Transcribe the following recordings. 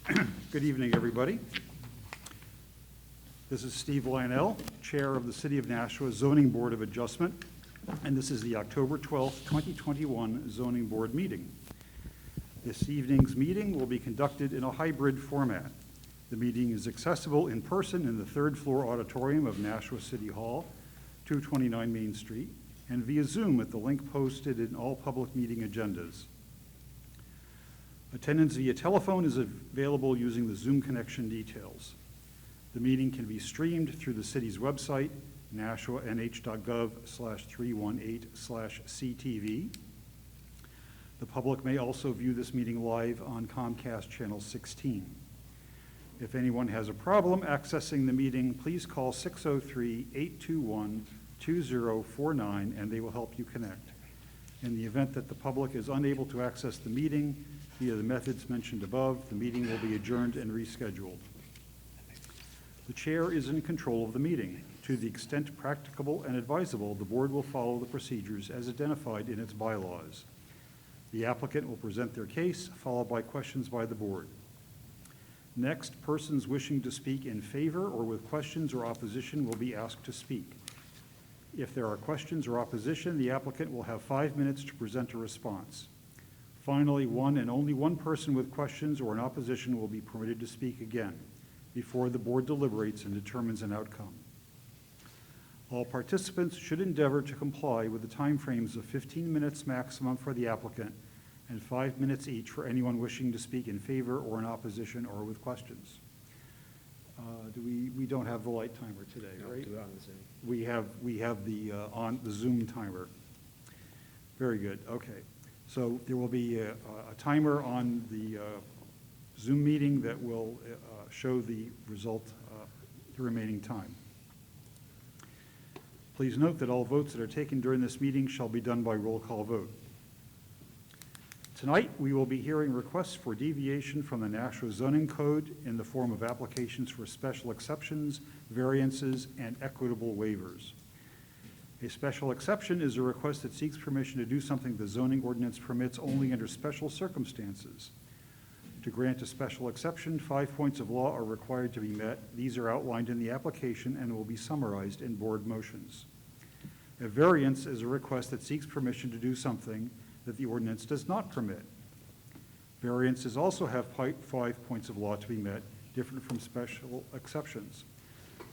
Good evening, everybody. This is Steve Lionel, Chair of the City of Nashua Zoning Board of Adjustment, and this is the October 12th, 2021 Zoning Board meeting. This evening's meeting will be conducted in a hybrid format. The meeting is accessible in person in the third floor auditorium of Nashua City Hall, 229 Main Street, and via Zoom at the link posted in all public meeting agendas. Attendance via telephone is available using the Zoom connection details. The meeting can be streamed through the city's website, nashuanh.gov/318/CTV. The public may also view this meeting live on Comcast Channel 16. If anyone has a problem accessing the meeting, please call 603-821-2049 and they will help you connect. In the event that the public is unable to access the meeting via the methods mentioned above, the meeting will be adjourned and rescheduled. The chair is in control of the meeting. To the extent practicable and advisable, the board will follow the procedures as identified in its bylaws. The applicant will present their case, followed by questions by the board. Next, persons wishing to speak in favor or with questions or opposition will be asked to speak. If there are questions or opposition, the applicant will have 5 minutes to present a response. Finally, one and only one person with questions or an opposition will be permitted to speak again before the board deliberates and determines an outcome. All participants should endeavor to comply with the timeframes of 15 minutes maximum for the applicant and 5 minutes each for anyone wishing to speak in favor or in opposition or with questions. We don't have the light timer today, right? Do it on the Zoom. We have the on the Zoom timer. Very good. Okay. So there will be a timer on the Zoom meeting that will show the result, the remaining time. Please note that all votes that are taken during this meeting shall be done by roll call vote. Tonight, we will be hearing requests for deviation from the Nashua Zoning Code in the form of applications for special exceptions, variances, and equitable waivers. A special exception is a request that seeks permission to do something the zoning ordinance permits only under special circumstances. To grant a special exception, 5 points of law are required to be met. These are outlined in the application and will be summarized in board motions. A variance is a request that seeks permission to do something that the ordinance does not permit. Variances also have 5 points of law to be met, different from special exceptions.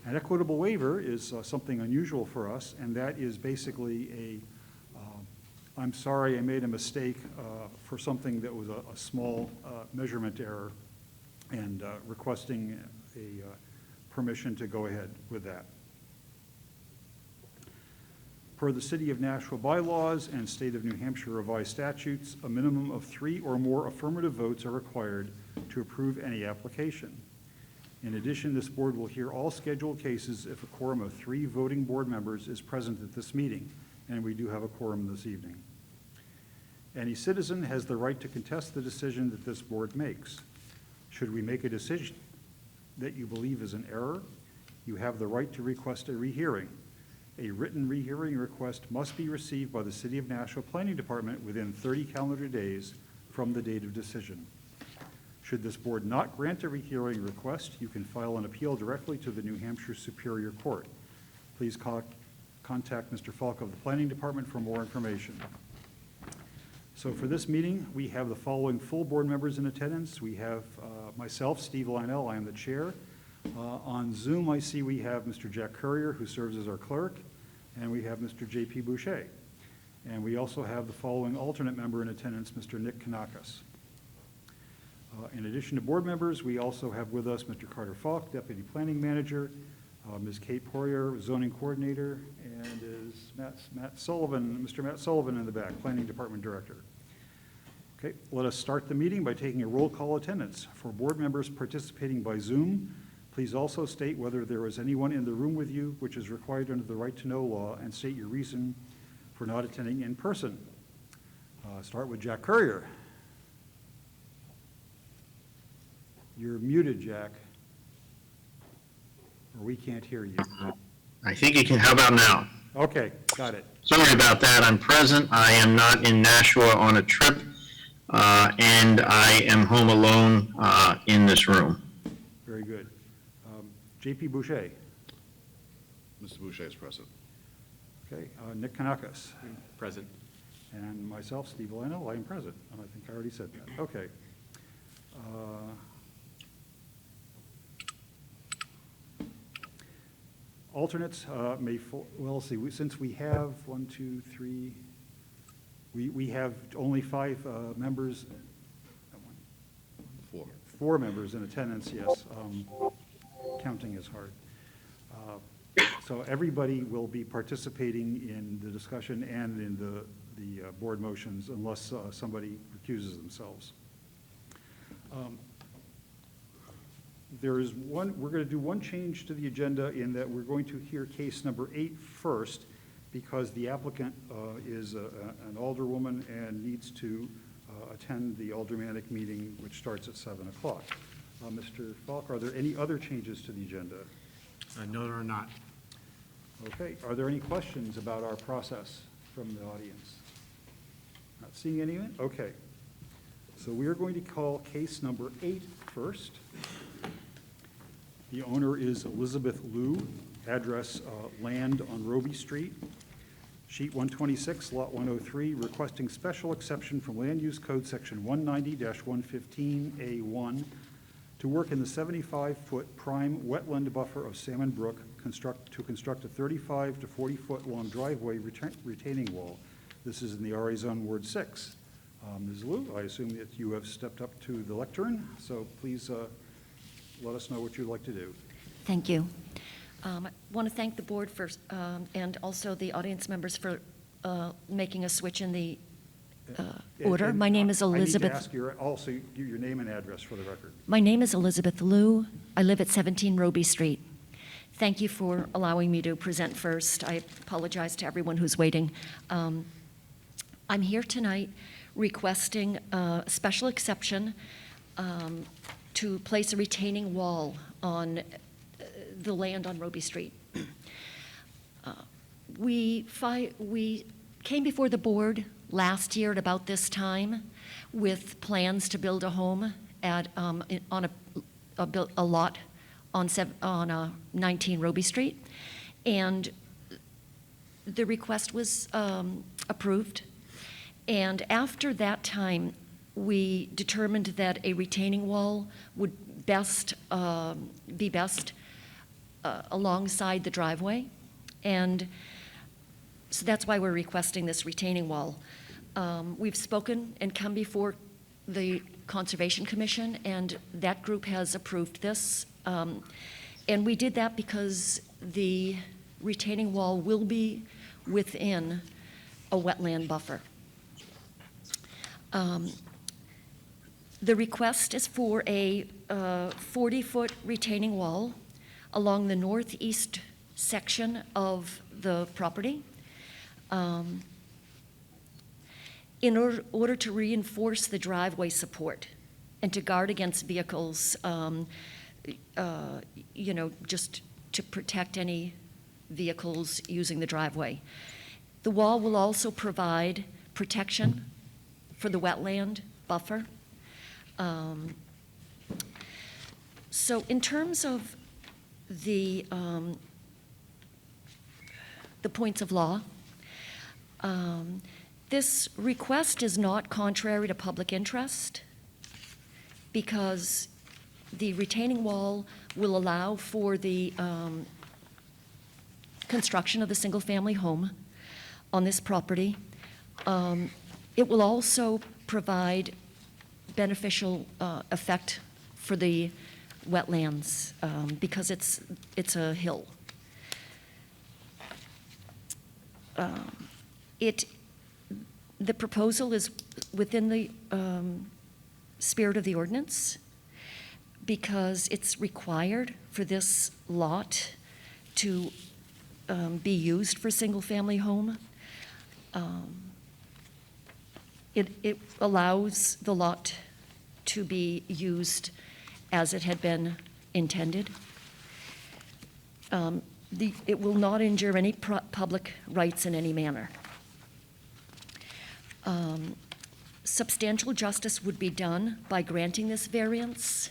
An equitable waiver is something unusual for us, and that is basically I'm sorry I made a mistake for something that was a small measurement error, and requesting a permission to go ahead with that. Per the City of Nashua bylaws and State of New Hampshire revised statutes, a minimum of 3 or more affirmative votes are required to approve any application. In addition, this board will hear all scheduled cases if a quorum of 3 voting board members is present at this meeting, and we do have a quorum this evening. Any citizen has the right to contest the decision that this board makes. Should we make a decision that you believe is an error, you have the right to request a rehearing. A written rehearing request must be received by the City of Nashua Planning Department within 30 calendar days from the date of decision. Should this board not grant a rehearing request, you can file an appeal directly to the New Hampshire Superior Court. Please contact Mr. Falk of the Planning Department for more information. So for this meeting, we have the following full board members in attendance. We have myself, Steve Lionel, I am the chair. On Zoom, I see we have Mr. Jack Currier, who serves as our clerk, and we have Mr. J.P. Boucher. And we also have the following alternate member in attendance, Mr. Nick Kanakas. In addition to board members, we also have with us Mr. Carter Falk, Deputy Planning Manager, Ms. Kate Poirier, Zoning Coordinator, and is Matt Sullivan, Mr. Matt Sullivan in the back, Planning Department Director. Okay, let us start the meeting by taking a roll call attendance. For board members participating by Zoom, please also state whether there is anyone in the room with you, which is required under the right to know law, and state your reason for not attending in person. Start with Jack Currier. You're muted, Jack, or we can't hear you. I think you can. How about now? Okay, got it. Sorry about that. I'm present. I am not in Nashua on a trip. and I am home alone in this room. Very good. J.P. Boucher. Mr. Boucher is present. Okay, Nick Kanakas. Present. And myself, Steve Lionel, I am present. I think I already said that. Okay. Alternates well, see, since we have 1, 2, 3, we have only 5 members, 4. 4 members in attendance, yes. Counting is hard. So everybody will be participating in the discussion and in the board motions unless somebody recuses themselves. There is we're going to do one change to the agenda in that we're going to hear case number 8 first because the applicant is an alderwoman and needs to attend the aldermanic meeting, which starts at 7 o'clock. Mr. Falk, are there any other changes to the agenda? No, there are not. Okay, are there any questions about our process from the audience? Not seeing any? Okay. So we are going to call case number 8 first. The owner is Elizabeth Liu, address land on Roby Street, sheet 126, lot 103, requesting special exception from Land Use Code section 190-115A1 to work in the 75-foot prime wetland buffer of Salmon Brook to construct a 35 to 40-foot long driveway retaining wall. This is in the RA Zone Ward 6. Ms. Liu, I assume that you have stepped up to the lectern, so please let us know what you'd like to do. Thank you. I want to thank the board for, and also the audience members for making a switch in the order. And My name is Elizabeth. I need to ask also your name and address for the record. My name is Elizabeth Liu. I live at 17 Roby Street. Thank you for allowing me to present first. I apologize to everyone who's waiting. I'm here tonight requesting a special exception to place a retaining wall on the land on Roby Street. We came before the board last year at about this time with plans to build a home at, on a lot on 19 Roby Street, and the request was approved. And after that time, we determined that a retaining wall would be best alongside the driveway. And so that's why we're requesting this retaining wall. We've spoken and come before the Conservation Commission, and that group has approved this. And we did that because the retaining wall will be within a wetland buffer. The request is for a 40-foot retaining wall along the northeast section of the property in order to reinforce the driveway support and to guard against vehicles, just to protect any vehicles using the driveway. The wall will also provide protection for the wetland buffer. So in terms of the points of law, this request is not contrary to public interest because the retaining wall will allow for the construction of the single-family home on this property. It will also provide beneficial effect for the wetlands because it's a hill. The proposal is within the spirit of the ordinance because it's required for this lot to be used for single-family home. It allows the lot to be used as it had been intended. It will not injure any public rights in any manner. substantial justice would be done by granting this variance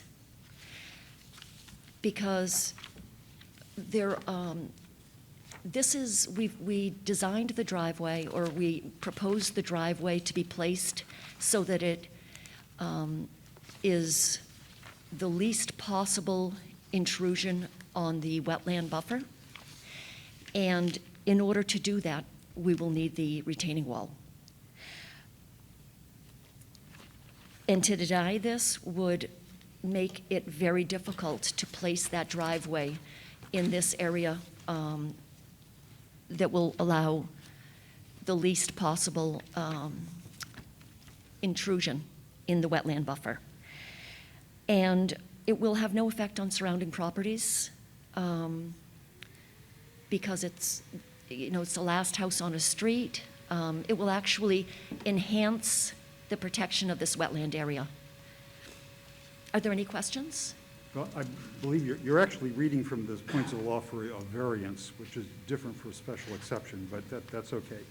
because we designed the driveway, or we proposed the driveway to be placed so that it is the least possible intrusion on the wetland buffer. And in order to do that, we will need the retaining wall. And to deny this would make it very difficult to place that driveway in this area that will allow the least possible intrusion in the wetland buffer. And it will have no effect on surrounding properties because it's the last house on a street. It will actually enhance the protection of this wetland area. Are there any questions? Well, I believe you're actually reading from the points of law for a variance, which is different for a special exception, but that's okay.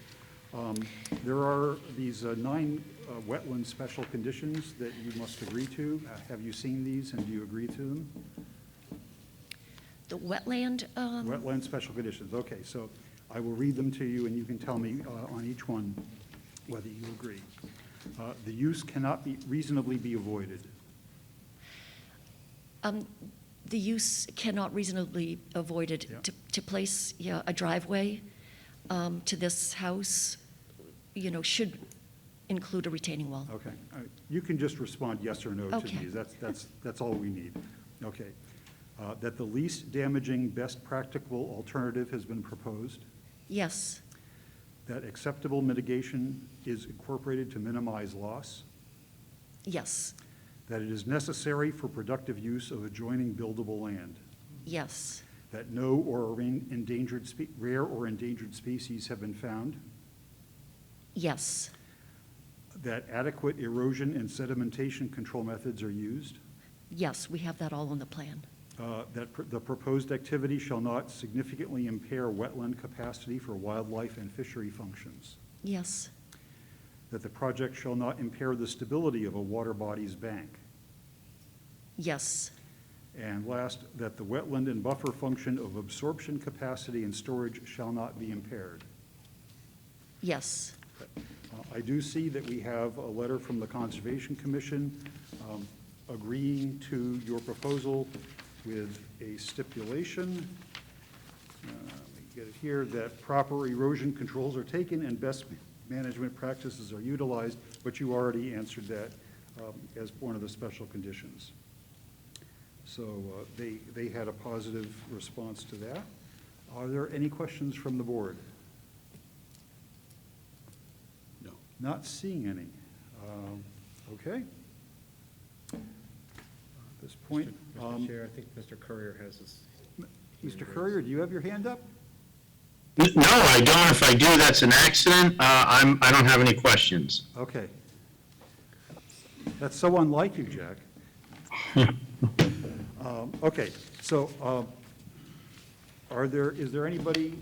There are these 9 wetland special conditions that you must agree to. Have you seen these, and do you agree to them? The wetland, Wetland special conditions, okay, so I will read them to you, and you can tell me on each one whether you agree. The use cannot reasonably be avoided. the use cannot reasonably avoided. Yeah. To place a driveway to this house, should include a retaining wall. Okay, you can just respond yes or no to Okay. these, that's all we need. Okay. That the least damaging, best practical alternative has been proposed, Yes, that acceptable mitigation is incorporated to minimize loss, yes, that it is necessary for productive use of adjoining buildable land, yes, that no rare or endangered species have been found, yes, that adequate erosion and sedimentation control methods are used, yes, we have that all on the plan. that the proposed activity shall not significantly impair wetland capacity for wildlife and fishery functions, Yes, that the project shall not impair the stability of a water body's bank, yes, and last, that the wetland and buffer function of absorption capacity and storage shall not be impaired. yes, I do see that we have a letter from the Conservation Commission agreeing to your proposal with a stipulation, let me get it here, that proper erosion controls are taken and best management practices are utilized, but you already answered that as one of the special conditions. So they had a positive response to that. Are there any questions from the board? No. Not seeing any. Okay. At this point, Mr. Chair, I think Mr. Courier has his. Mr. Courier, do you have your hand up? No, I don't. If I do, that's an accident. I don't have any questions. Okay. That's so unlike you, Jack. Okay, so is there anybody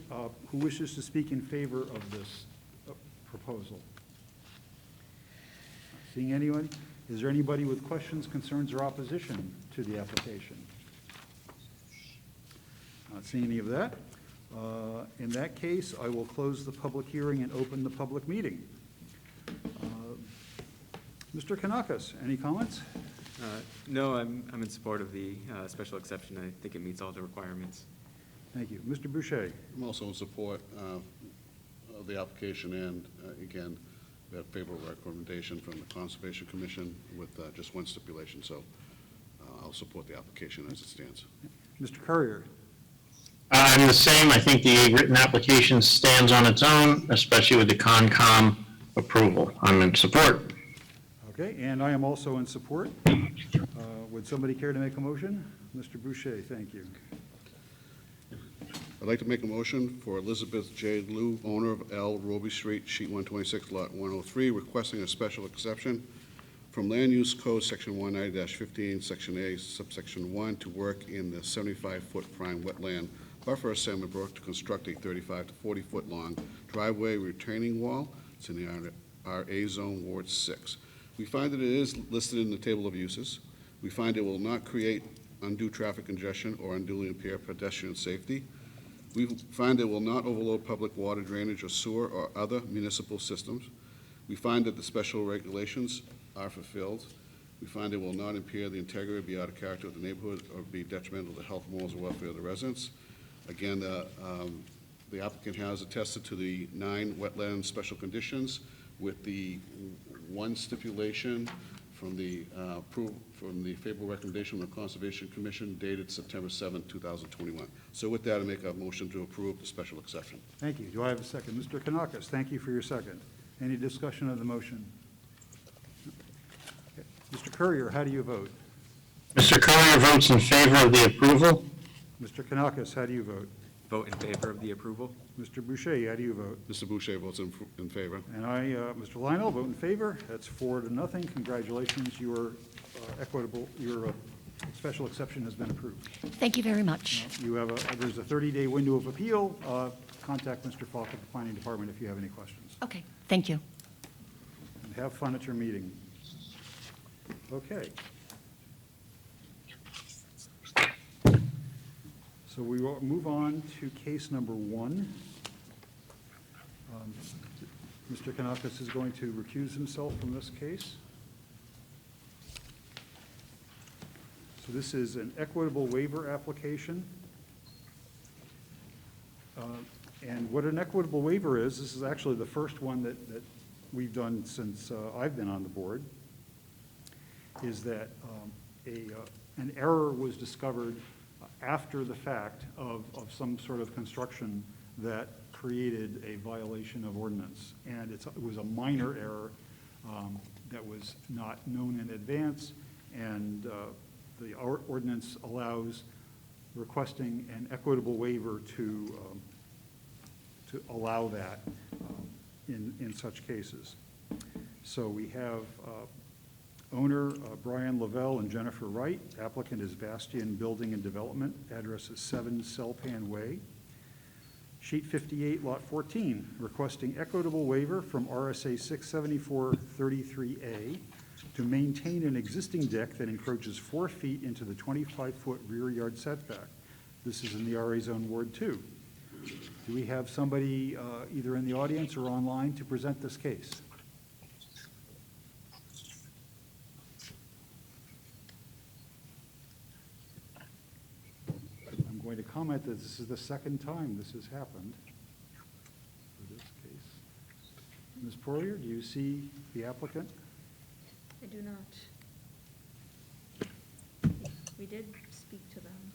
who wishes to speak in favor of this proposal? Not seeing anyone? Is there anybody with questions, concerns, or opposition to the application? Not seeing any of that. In that case, I will close the public hearing and open the public meeting. Mr. Kanakas, any comments? No, I'm in support of the special exception. I think it meets all the requirements. Thank you. Mr. Boucher? I'm also in support of the application, and again, we have favorable recommendation from the Conservation Commission with just one stipulation, so I'll support the application as it stands. Mr. Courier? I'm the same. I think the written application stands on its own, especially with the Concom approval. I'm in support. Okay, and I am also in support. Would somebody care to make a motion? Mr. Boucher, thank you. I'd like to make a motion for Elizabeth J. Liu, owner of L. Roby Street, sheet 126, lot 103, requesting a special exception from Land Use Code, section 190-15, section A, subsection 1, to work in the 75-foot prime wetland buffer of Salmon Brook to construct a 35 to 40-foot long driveway retaining wall. It's in the RA zone, Ward 6. We find that it is listed in the table of uses. We find it will not create undue traffic congestion or unduly impair pedestrian safety. We find it will not overload public water drainage or sewer or other municipal systems. We find that the special regulations are fulfilled. We find it will not impair the integrity, be out of character of the neighborhood, or be detrimental to the health, morals, and welfare of the residents. Again, the applicant has attested to the 9 wetland special conditions with the one stipulation from the favorable recommendation of the Conservation Commission dated September 7, 2021. So with that, I make a motion to approve the special exception. Thank you. Do I have a second? Mr. Kanakis, thank you for your second. Any discussion of the motion? Okay. Mr. Courier, how do you vote? Mr. Courier votes in favor of the approval. Mr. Kanakis, how do you vote? Vote in favor of the approval? Mr. Boucher, how do you vote? Mr. Boucher votes in favor. And I, Mr. Lionel, vote in favor. That's 4-0. Congratulations, your special exception has been approved. Thank you very much. You have there's a 30-day window of appeal. Contact Mr. Falk at the Planning Department if you have any questions. Okay, thank you. And have fun at your meeting. Okay. So we will move on to case number 1. Mr. Kanakis is going to recuse himself from this case. So this is an equitable waiver application. And what an equitable waiver is, this is actually the first one that we've done since I've been on the board, is that an error was discovered after the fact of some sort of construction that created a violation of ordinance. And it was a minor error that was not known in advance, and the ordinance allows requesting an equitable waiver to allow that in such cases. So we have owner Brian Lavelle and Jennifer Wright. Applicant is Bastian Building and Development. Address is 7 Selpan Way. Sheet 58, Lot 14, requesting equitable waiver from RSA 674-33A to maintain an existing deck that encroaches 4 feet into the 25-foot rear yard setback. This is in the RA Zone Ward 2. Do we have somebody either in the audience or online to present this case? I'm going to comment that this is the second time this has happened for this case. Ms. Poirier, do you see the applicant? I do not. We did speak to them.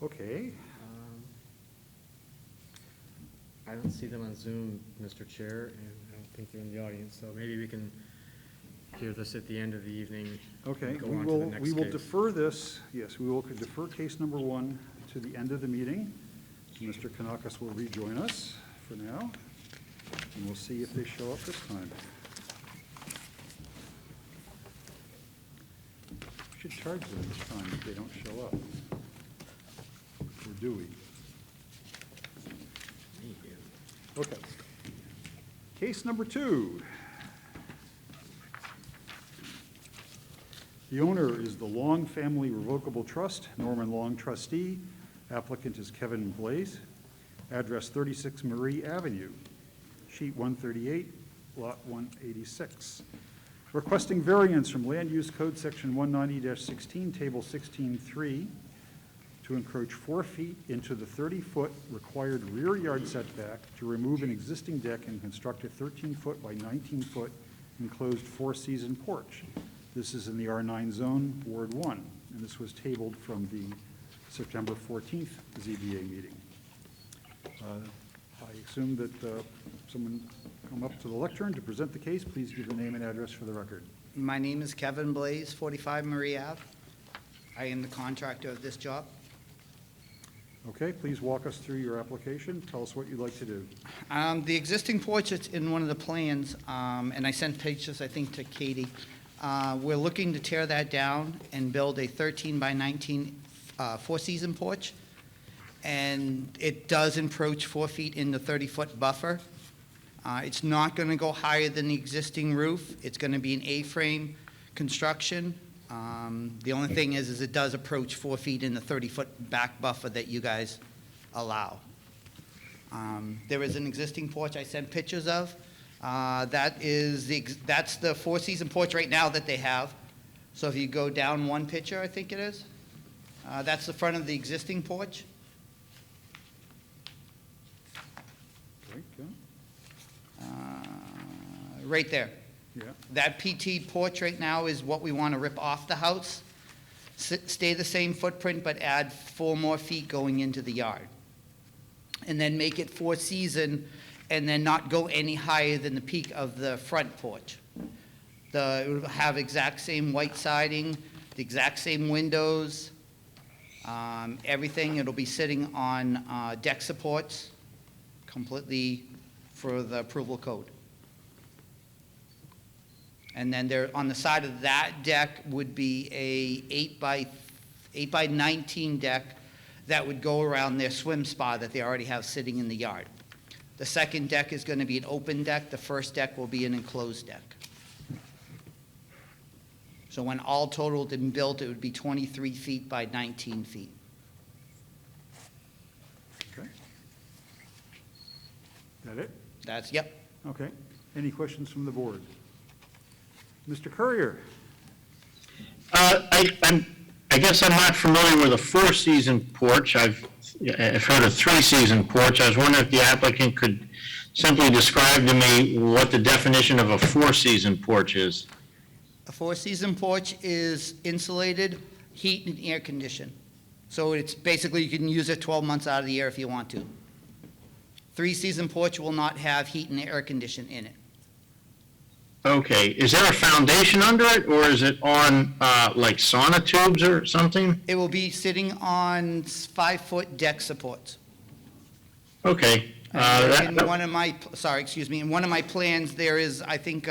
Okay. I don't see them on Zoom, Mr. Chair, and I don't think they're in the audience, so maybe we can hear this at the end of the evening. Okay, and go we on to will, the next we will case. defer this, yes, we will defer case number 1 to the end of the meeting. Mr. Kanakis will rejoin us for now, and we'll see if they show up this time. We should charge them this time if they don't show up. Or do we? Okay. Case number 2. The owner is the Long Family Revocable Trust, Norman Long trustee. Applicant is Kevin Blaze. Address 36 Marie Avenue. Sheet 138, lot 186. Requesting variance from Land Use Code Section 190-16, Table 16.3, to encroach 4 feet into the 30-foot required rear yard setback to remove an existing deck and construct a 13-foot by 19-foot enclosed 4-season porch. This is in the R9 zone, Ward 1, and this was tabled from the September 14th ZBA meeting. I assume that someone come up to the lectern to present the case. Please give the name and address for the record. My name is Kevin Blaze, 45 Marie Ave. I am the contractor of this job. Okay, please walk us through your application. Tell us what you'd like to do. The existing porch is in one of the plans, and I sent pictures, I think, to Katie. We're looking to tear that down and build a 13 by 19 4-season porch. and it does encroach 4 feet in the 30-foot buffer. It's not going to go higher than the existing roof. It's going to be an A-frame construction. The only thing is it does approach 4 feet in the 30-foot back buffer that you guys allow. There is an existing porch I sent pictures of. That's the four-season porch right now that they have. So if you go down one picture, I think it is, that's the front of the existing porch. Okay, go. Right there. Yeah, That PT porch right now is what we want to rip off the house. Stay the same footprint, but add 4 more feet going into the yard. And then make it four-season, and then not go any higher than the peak of the front porch. It will have exact same white siding, the exact same windows, everything. It'll be sitting on deck supports, completely for the approval code. And then there, on the side of that deck would be a 8 by 19 deck that would go around their swim spa that they already have sitting in the yard. The second deck is going to be an open deck. The first deck will be an enclosed deck. So when all totaled and built, it would be 23 feet by 19 feet. okay. That it? That's, yep. Okay. Any questions from the board? Mr. Courier? I guess I'm not familiar with a 4-season porch. I've heard of 3-season porch. I was wondering if the applicant could simply describe to me what the definition of a 4-season porch is. A four-season porch is insulated, heat, and air conditioned. So it's basically, you can use it 12 months out of the year if you want to. 3-season porch will not have heat and air condition in it. Okay, is there a foundation under it, or is it on, like sonotubes or something? It will be sitting on 5-foot deck supports. Okay. In one of my, sorry, excuse me, in one of my plans, there is, I think,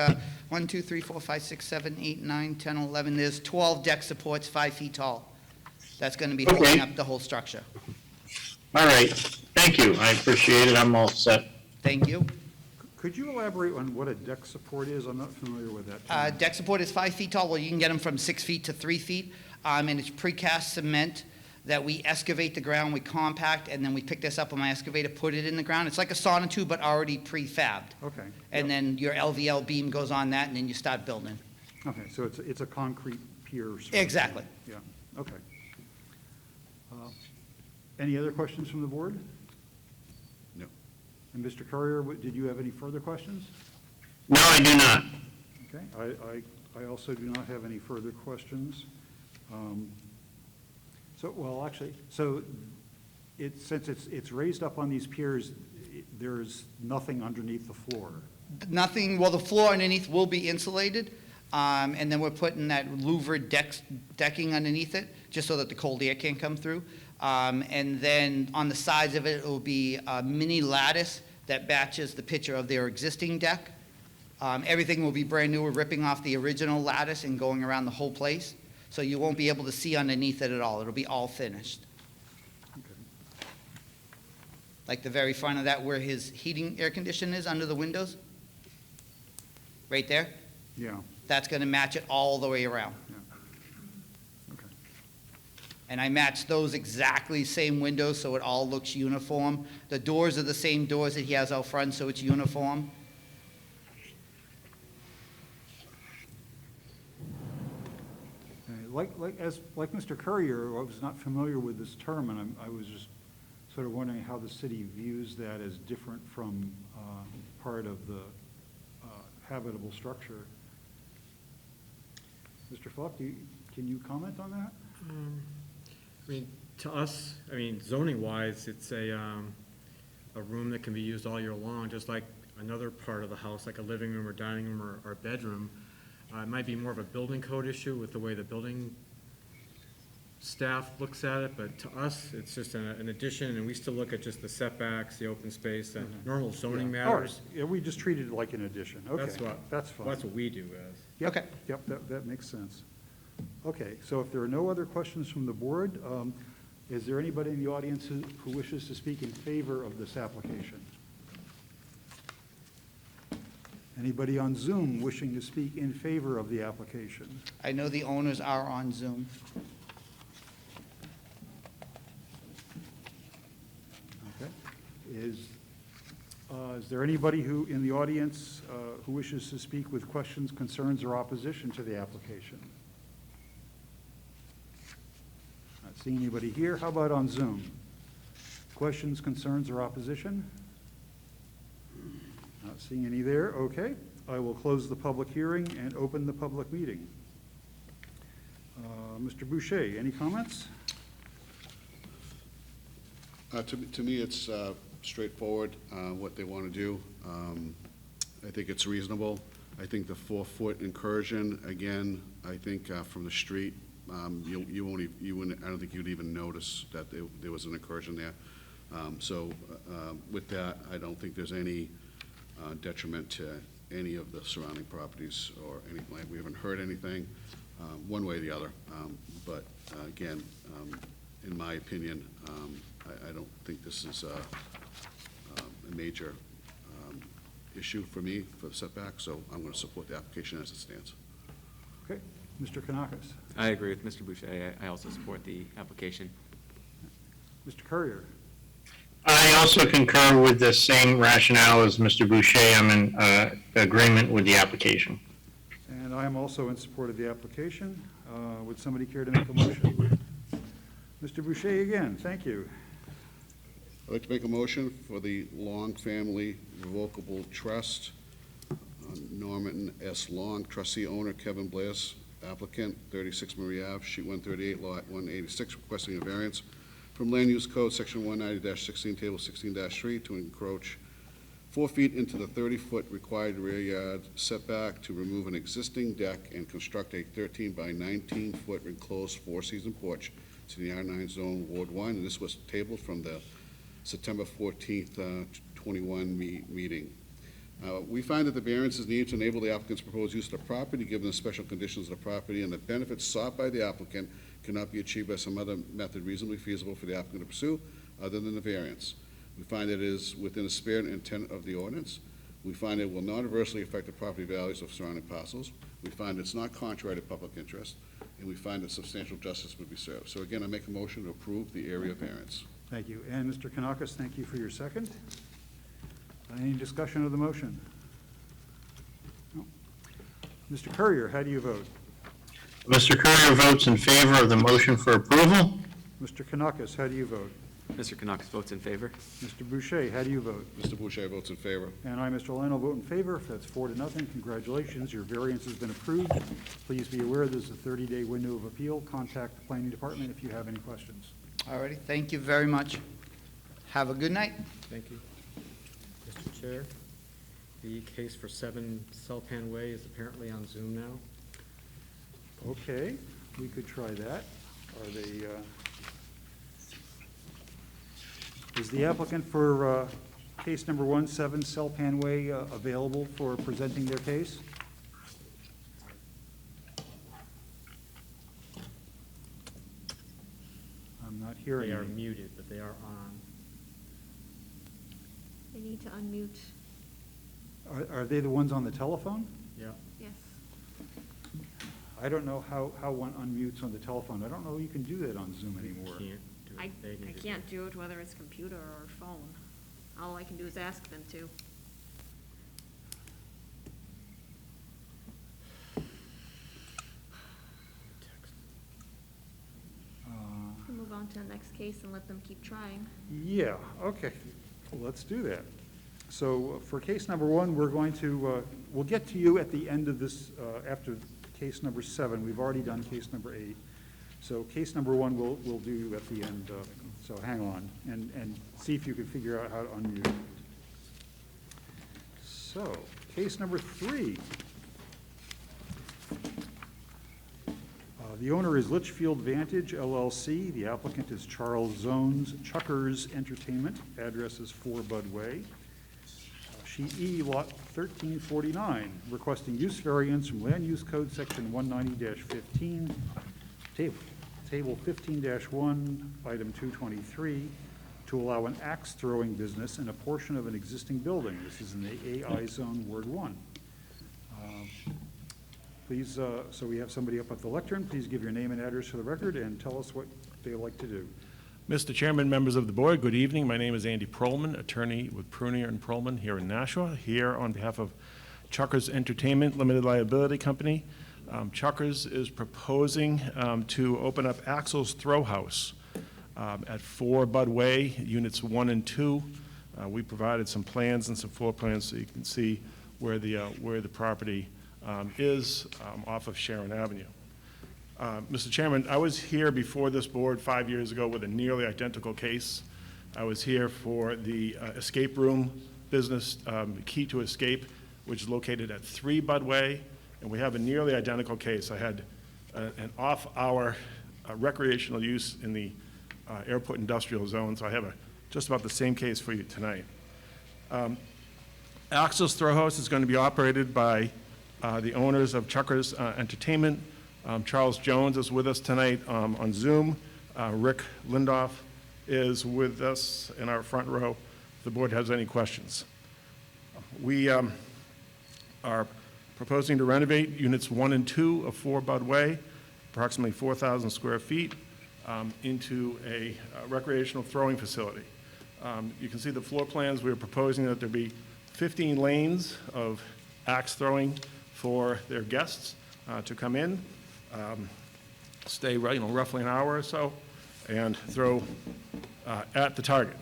1, 2, 3, 4, 5, 6, 7, 8, 9, 10, 11, there's 12 deck supports, 5 feet tall. That's going to be holding Okay. up the whole structure. All right, thank you, I appreciate it, I'm all set. Thank you. Could you elaborate on what a deck support is? I'm not familiar with that term. Deck support is 5 feet tall. Well, you can get them from 6 feet to 3 feet. And it's precast cement that we excavate the ground, we compact, and then we pick this up on my excavator, put it in the ground. It's like a sonotube, but already prefabbed. Okay. And yep. then your LVL beam goes on that, and then you start building. Okay, so it's a concrete pier. sort of Exactly. thing. Yeah, okay. Any other questions from the board? No. And Mr. Courier, did you have any further questions? No, I do not. Okay, I also do not have any further questions. Well, actually, so since it's raised up on these piers, there's nothing underneath the floor. Nothing, well, the floor underneath will be insulated, and then we're putting that louvered decking underneath it, just so that the cold air can't come through. And then on the sides of it, it will be a mini lattice that matches the picture of their existing deck. Everything will be brand new. We're ripping off the original lattice and going around the whole place, so you won't be able to see underneath it at all. It'll be all finished. Okay. Like the very front of that where his heating air conditioner is under the windows. Right there. Yeah, That's going to match it all the way around. yeah. Okay. And I matched those exactly same windows, so it all looks uniform. The doors are the same doors that he has out front, so it's uniform. Like Mr. Courier, I was not familiar with this term, and I was just sort of wondering how the city views that as different from part of the habitable structure. Mr. Falk, can you comment on that? I mean, to us, I mean, zoning-wise, it's a room that can be used all year long, just like another part of the house, like a living room or dining room or bedroom. It might be more of a building code issue with the way the building staff looks at it, but to us, it's just an addition, and we still look at just the setbacks, the open space, and normal zoning Yeah. All right. matters. Yeah, we just treated it like an addition. Okay, that's fine. That's what we do as. Yep, Okay. Yep, that makes sense. Okay, so if there are no other questions from the board, Is there anybody in the audience who wishes to speak in favor of this application? Anybody on Zoom wishing to speak in favor of the application? I know the owners are on Zoom. Okay. Is there anybody who, in the audience, who wishes to speak with questions, concerns, or opposition to the application? Not seeing anybody here. How about on Zoom? Questions, concerns, or opposition? Not seeing any there. Okay. I will close the public hearing and open the public meeting. Mr. Boucher, any comments? To me, it's straightforward, what they want to do. I think it's reasonable. I think the 4-foot incursion, again, I think from the street, you wouldn't, I don't think you'd even notice that there was an incursion there. So with that, I don't think there's any detriment to any of the surrounding properties or anything. We haven't heard anything one way or the other. But again, in my opinion, I don't think this is a major issue for me for the setback, so I'm going to support the application as it stands. Okay. Mr. Kanakis. I agree with Mr. Boucher. I also support the application. Mr. Courier. I also concur with the same rationale as Mr. Boucher. I'm in agreement with the application. And I am also in support of the application. Would somebody care to make a motion? Mr. Boucher again, thank you. I'd like to make a motion for the Long Family Revocable Trust, Norman S. Long, trustee owner Kevin Blaise, applicant 36 Marie Ave, sheet 138, lot 186, requesting a variance from Land Use Code, section 190-16, table 16-3, to encroach 4 feet into the 30-foot required rear yard setback to remove an existing deck and construct a 13 by 19-foot enclosed 4-season porch to the R9 zone, Ward 1, and this was tabled from the September 14th, 21 meeting. We find that the variance is needed to enable the applicant's proposed use of the property, given the special conditions of the property, and the benefits sought by the applicant cannot be achieved by some other method reasonably feasible for the applicant to pursue other than the variance. We find that it is within the spirit and intent of the ordinance. We find it will not adversely affect the property values of surrounding parcels. We find it's not contrary to public interest, and we find that substantial justice would be served. So again, I make a motion to approve the area variance. Thank you. And Mr. Kanakis, thank you for your second. Any discussion of the motion? No. Mr. Courier, how do you vote? Mr. Courier votes in favor of the motion for approval. Mr. Kanakis, how do you vote? Mr. Kanakis votes in favor. Mr. Boucher, how do you vote? Mr. Boucher votes in favor. And I, Mr. Lionel, vote in favor. If that's 4-0, congratulations, your variance has been approved. Please be aware there's a 30-day window of appeal. Contact the planning department if you have any questions. All righty, thank you very much. Have a good night. Thank you. Mr. Chair, the case for 7 Selpan Way is apparently on Zoom now. Okay, we could try that. Are they, is the applicant for case number 17 Selpan Way available for presenting their case? I'm not hearing They are any. muted, but they are on. They need to unmute. Are they the ones on the telephone? Yeah. Yes. I don't know how one unmutes on the telephone. I don't know you can do that on Zoom anymore. Can't do I it. They need to do can't it. do it whether it's computer or phone. All I can do is ask them to. Text. We can move on to the next case and let them keep trying. Yeah, okay, let's do that. So for case number 1, we're going to, we'll get to you at the end of this, after case number 7. We've already done case number 8. So case number 1 we'll do at the end, so hang on, and see if you can figure out how to unmute. So, case number 3. The owner is Litchfield Vantage LLC. The applicant is Charles Zones Chuckers Entertainment. Address is 4 Bud Way. Sheet E, lot 1349, requesting use variance from Land Use Code, section 190-15, table Table 15-1, Item 223, to allow an axe-throwing business in a portion of an existing building. This is in the AI Zone, Ward 1. Please, so we have somebody up at the lectern. Please give your name and address for the record and tell us what they like to do. Mr. Chairman, members of the board, good evening. My name is Andy Perlman, attorney with Prunier and Perlman here in Nashua, here on behalf of Chuckers Entertainment Limited Liability Company. Chuckers is proposing to open up Axel's Throw House at 4 Bud Way, Units 1 and 2. We provided some plans and some floor plans so you can see where the property is off of Sharon Avenue. Mr. Chairman, I was here before this board 5 years ago with a nearly identical case. I was here for the escape room business, Key to Escape, which is located at 3 Bud Way, and we have a nearly identical case. I had an off-hour recreational use in the airport industrial zone, so I have just about the same case for you tonight. Axel's Throw House is going to be operated by the owners of Chuckers Entertainment. Charles Jones is with us tonight on Zoom. Rick Lindoff is with us in our front row if the board has any questions. We are proposing to renovate Units 1 and 2 of 4 Bud Way, approximately 4,000 square feet, into a recreational throwing facility. You can see the floor plans. We are proposing that there be 15 lanes of axe throwing for their guests to come in, stay roughly an hour or so, and throw at the target.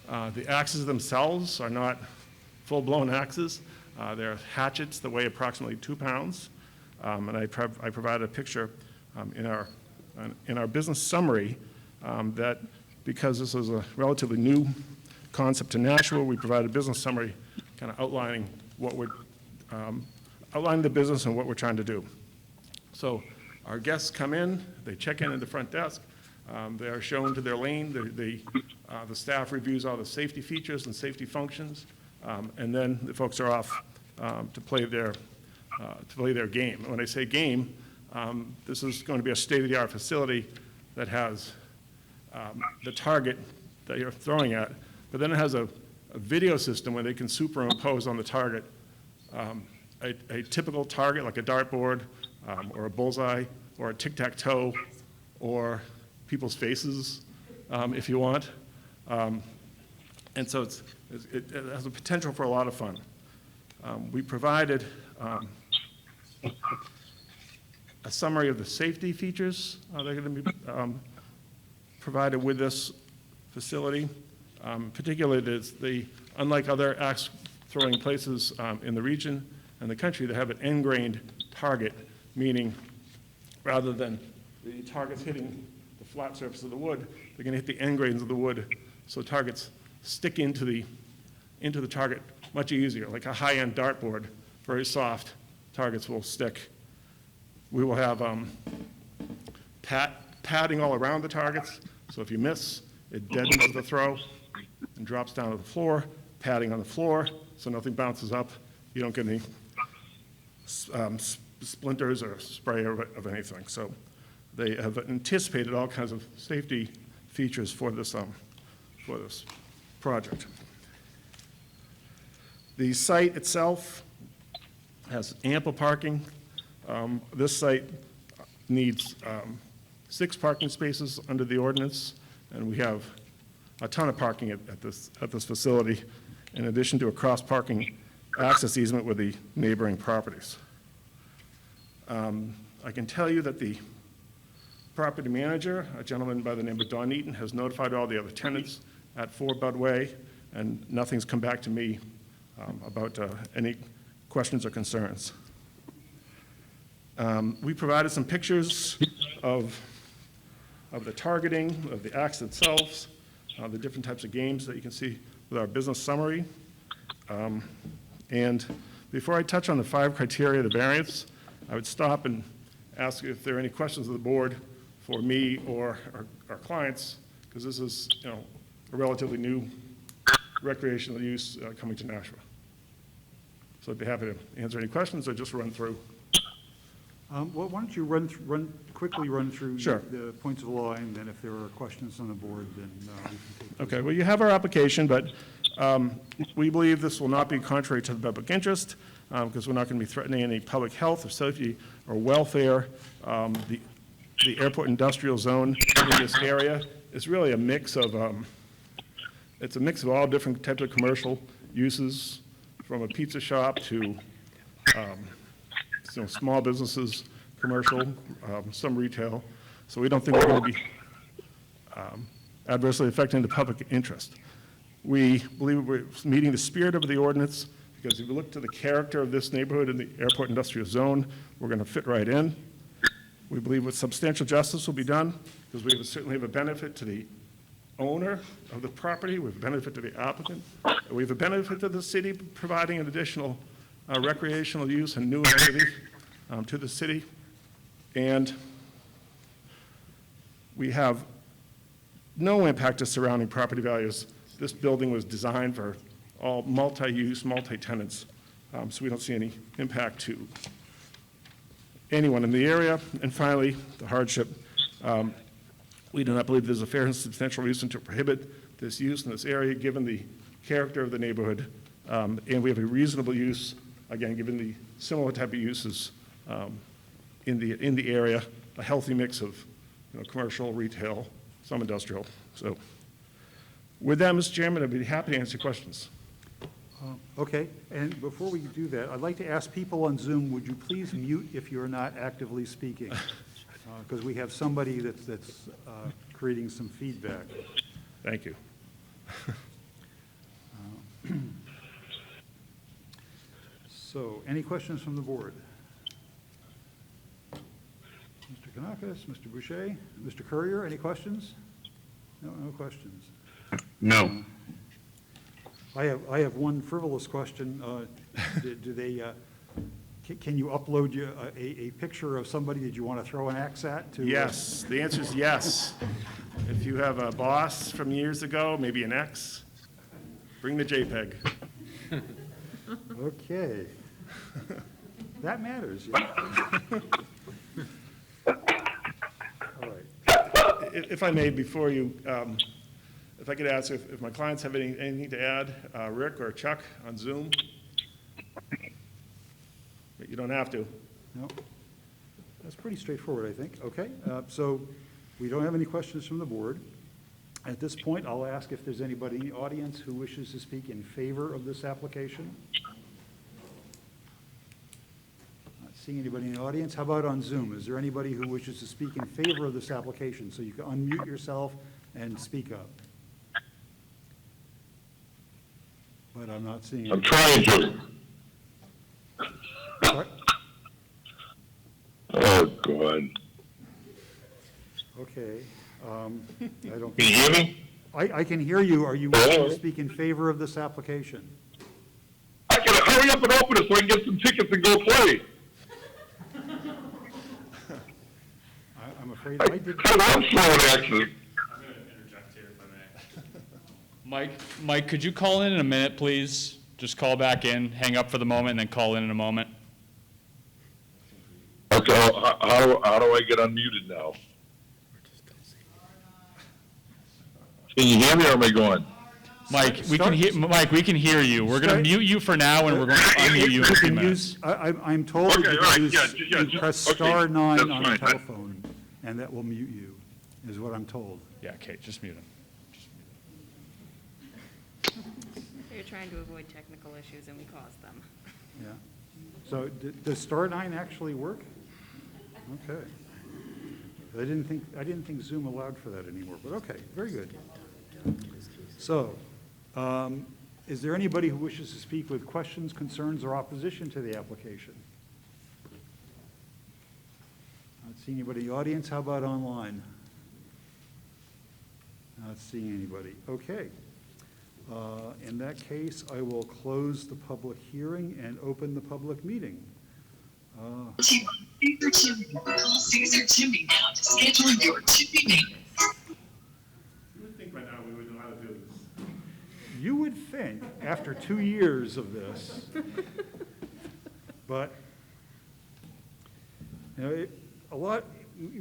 The axes themselves are not full-blown axes. They're hatchets that weigh approximately 2 pounds. And I provided a picture in our business summary that because this is a relatively new concept to Nashua, we provided a business summary kind of outlining outlining the business and what we're trying to do. So our guests come in, they check in at the front desk, they are shown to their lane, the staff reviews all the safety features and safety functions, and then the folks are off to play their game. When I say game, this is going to be a state-of-the-art facility that has the target that you're throwing at, but then it has a video system where they can superimpose on the target a typical target like a dartboard or a bullseye or a tic-tac-toe or people's faces if you want. And so it has a potential for a lot of fun. We provided a summary of the safety features that are going to be provided with this facility. Particularly, unlike other axe throwing places in the region and the country, they have an end-grained target, meaning rather than the targets hitting the flat surface of the wood, they're going to hit the end grains of the wood, so targets stick into the target much easier, like a high-end dartboard, very soft, targets will stick. We will have padding all around the targets, so if you miss, it deadens the throw and drops down to the floor, padding on the floor, so nothing bounces up. You don't get any splinters or spray of anything. So they have anticipated all kinds of safety features for this project. The site itself has ample parking. This site needs 6 parking spaces under the ordinance, and we have a ton of parking at this facility, in addition to a cross-parking access easement with the neighboring properties. I can tell you that the property manager, a gentleman by the name of Don Eaton, has notified all the other tenants at 4 Bud Way, and nothing's come back to me about any questions or concerns. We provided some pictures of the targeting, of the axe itself, the different types of games that you can see with our business summary. And before I touch on the 5 criteria of the variance, I would stop and ask if there are any questions of the board for me or our clients, because this is, a relatively new recreational use coming to Nashua. So I'd be happy to answer any questions or just run through Well, why don't you quickly run through Sure. the points of law, and then if there are questions on the board, then we can take those. Okay, well, you have our application, but we believe this will not be contrary to the public interest, because we're not going to be threatening any public health or safety or welfare. The airport industrial zone in this area is really a mix of, it's a mix of all different types of commercial uses, from a pizza shop to small businesses, commercial, some retail. So we don't think we're going to be adversely affecting the public interest. We believe we're meeting the spirit of the ordinance, because if you look to the character of this neighborhood in the airport industrial zone, we're going to fit right in. We believe with substantial justice will be done, because we certainly have a benefit to the owner of the property, we have a benefit to the applicant, we have a benefit to the city, providing an additional recreational use and new amenity to the city. And we have no impact to surrounding property values. This building was designed for all multi-use, multi-tenants, so we don't see any impact to anyone in the area. And finally, the hardship. We do not believe there's a fair and substantial reason to prohibit this use in this area, given the character of the neighborhood, and we have a reasonable use, again, given the similar type of uses in the area, a healthy mix of commercial, retail, some industrial. So with that, Mr. Chairman, I'd be happy to answer questions. Okay, and before we do that, I'd like to ask people on Zoom, would you please mute if you're not actively speaking? Because we have somebody that's creating some feedback. Thank you. So, any questions from the board? Mr. Kanakis, Mr. Boucher, Mr. Courier, any questions? No questions. No. I have one frivolous question. Do they, can you upload a picture of somebody that you want to throw an axe at? Yes, the answer is yes. If you have a boss from years ago, maybe an ex, bring the JPEG. Okay. That matters, yeah. All right. If I may, before you, if I could ask if my clients have anything to add, Rick or Chuck on Zoom? But you don't have to. No. That's pretty straightforward, I think. Okay, so we don't have any questions from the board. At this point, I'll ask if there's anybody in the audience who wishes to speak in favor of this application. Not seeing anybody in the audience. How about on Zoom? Is there anybody who wishes to speak in favor of this application? So you can unmute yourself and speak up. But I'm not seeing. I'm trying to. What? Oh, God. Okay. I don't. Can you hear me? I can hear you. Are you wishing to speak in favor of this application? I gotta hurry up and open it so I can get some tickets and go play. I'm afraid I did. I'm slow, actually. Mike, could you call in a minute, please? Just call back in, hang up for the moment, and then call in a moment. Okay, how do I get unmuted now? Can you hear me or am I going? Mike, we can hear you. We're going to mute you for now, and we're going to unmute you in a few minutes. I'm told Okay, that all right, you press okay, star 9 that's on the fine. telephone, and that will mute you, is what I'm told. Yeah, Kate, just mute him. They're trying to avoid technical issues and we caused them. Yeah. So does star 9 actually work? Okay. I didn't think Zoom allowed for that anymore, but okay, very good. So, is there anybody who wishes to speak with questions, concerns, or opposition to the application? Not seeing anybody in the audience. How about online? Not seeing anybody. Okay. In that case, I will close the public hearing and open the public meeting. Caesar Chimney. Call Caesar Chimney now to schedule your chimney maintenance. You would think by now we would know how to do this. You would think, after 2 years of this, but You know, a lot,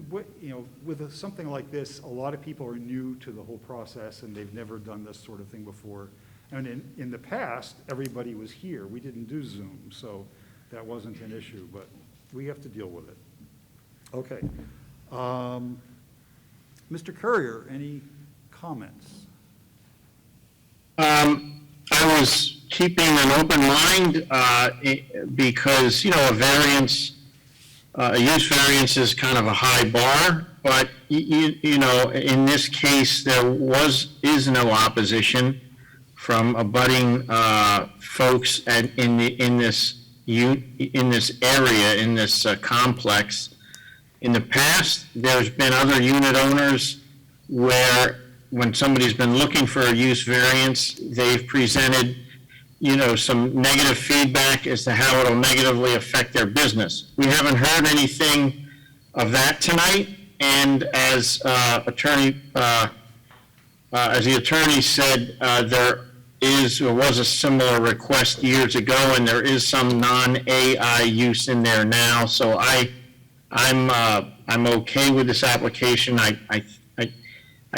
with something like this, a lot of people are new to the whole process, and they've never done this sort of thing before. And in the past, everybody was here. We didn't do Zoom, so that wasn't an issue, but we have to deal with it. Okay. Mr. Courier, any comments? I was keeping an open mind because, a variance, a use variance is kind of a high bar, but, in this case, there is no opposition from abutting folks in this area, in this complex. In the past, there's been other unit owners where when somebody's been looking for a use variance, they've presented, some negative feedback as to how it'll negatively affect their business. We haven't heard anything of that tonight, and as the attorney said, there was a similar request years ago, and there is some non-AI use in there now, so I'm okay with this application. I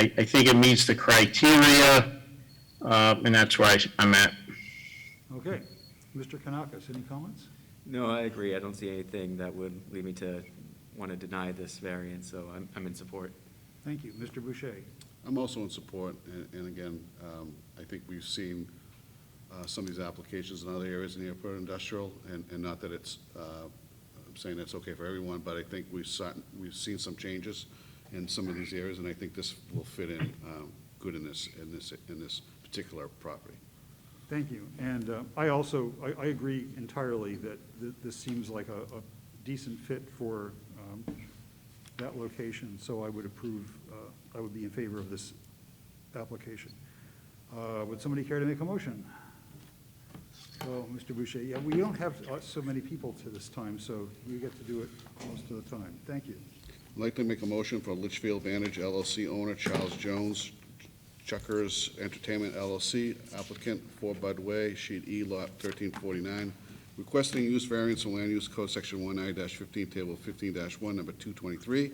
think it meets the criteria, and that's where I'm at. Okay. Mr. Kanakis, any comments? No, I agree. I don't see anything that would lead me to want to deny this variance, so I'm in support. Thank you. Mr. Boucher? I'm also in support, and again, I think we've seen some of these applications in other areas in the airport industrial, and not that it's, I'm saying it's okay for everyone, but I think we've seen some changes in some of these areas, and I think this will fit in good in this particular property. Thank you. And I agree entirely that this seems like a decent fit for that location, so I would approve, I would be in favor of this application. Would somebody care to make a motion? Oh, Mr. Boucher, yeah, we don't have so many people to this time, so you get to do it most of the time. Thank you. I'd like to make a motion for Litchfield Vantage LLC owner Charles Jones, Chuckers Entertainment LLC, applicant 4 Bud Way, Sheet E, Lot 1349, requesting use variance in Land Use Code Section 19-15, Table 15-1, Number 223,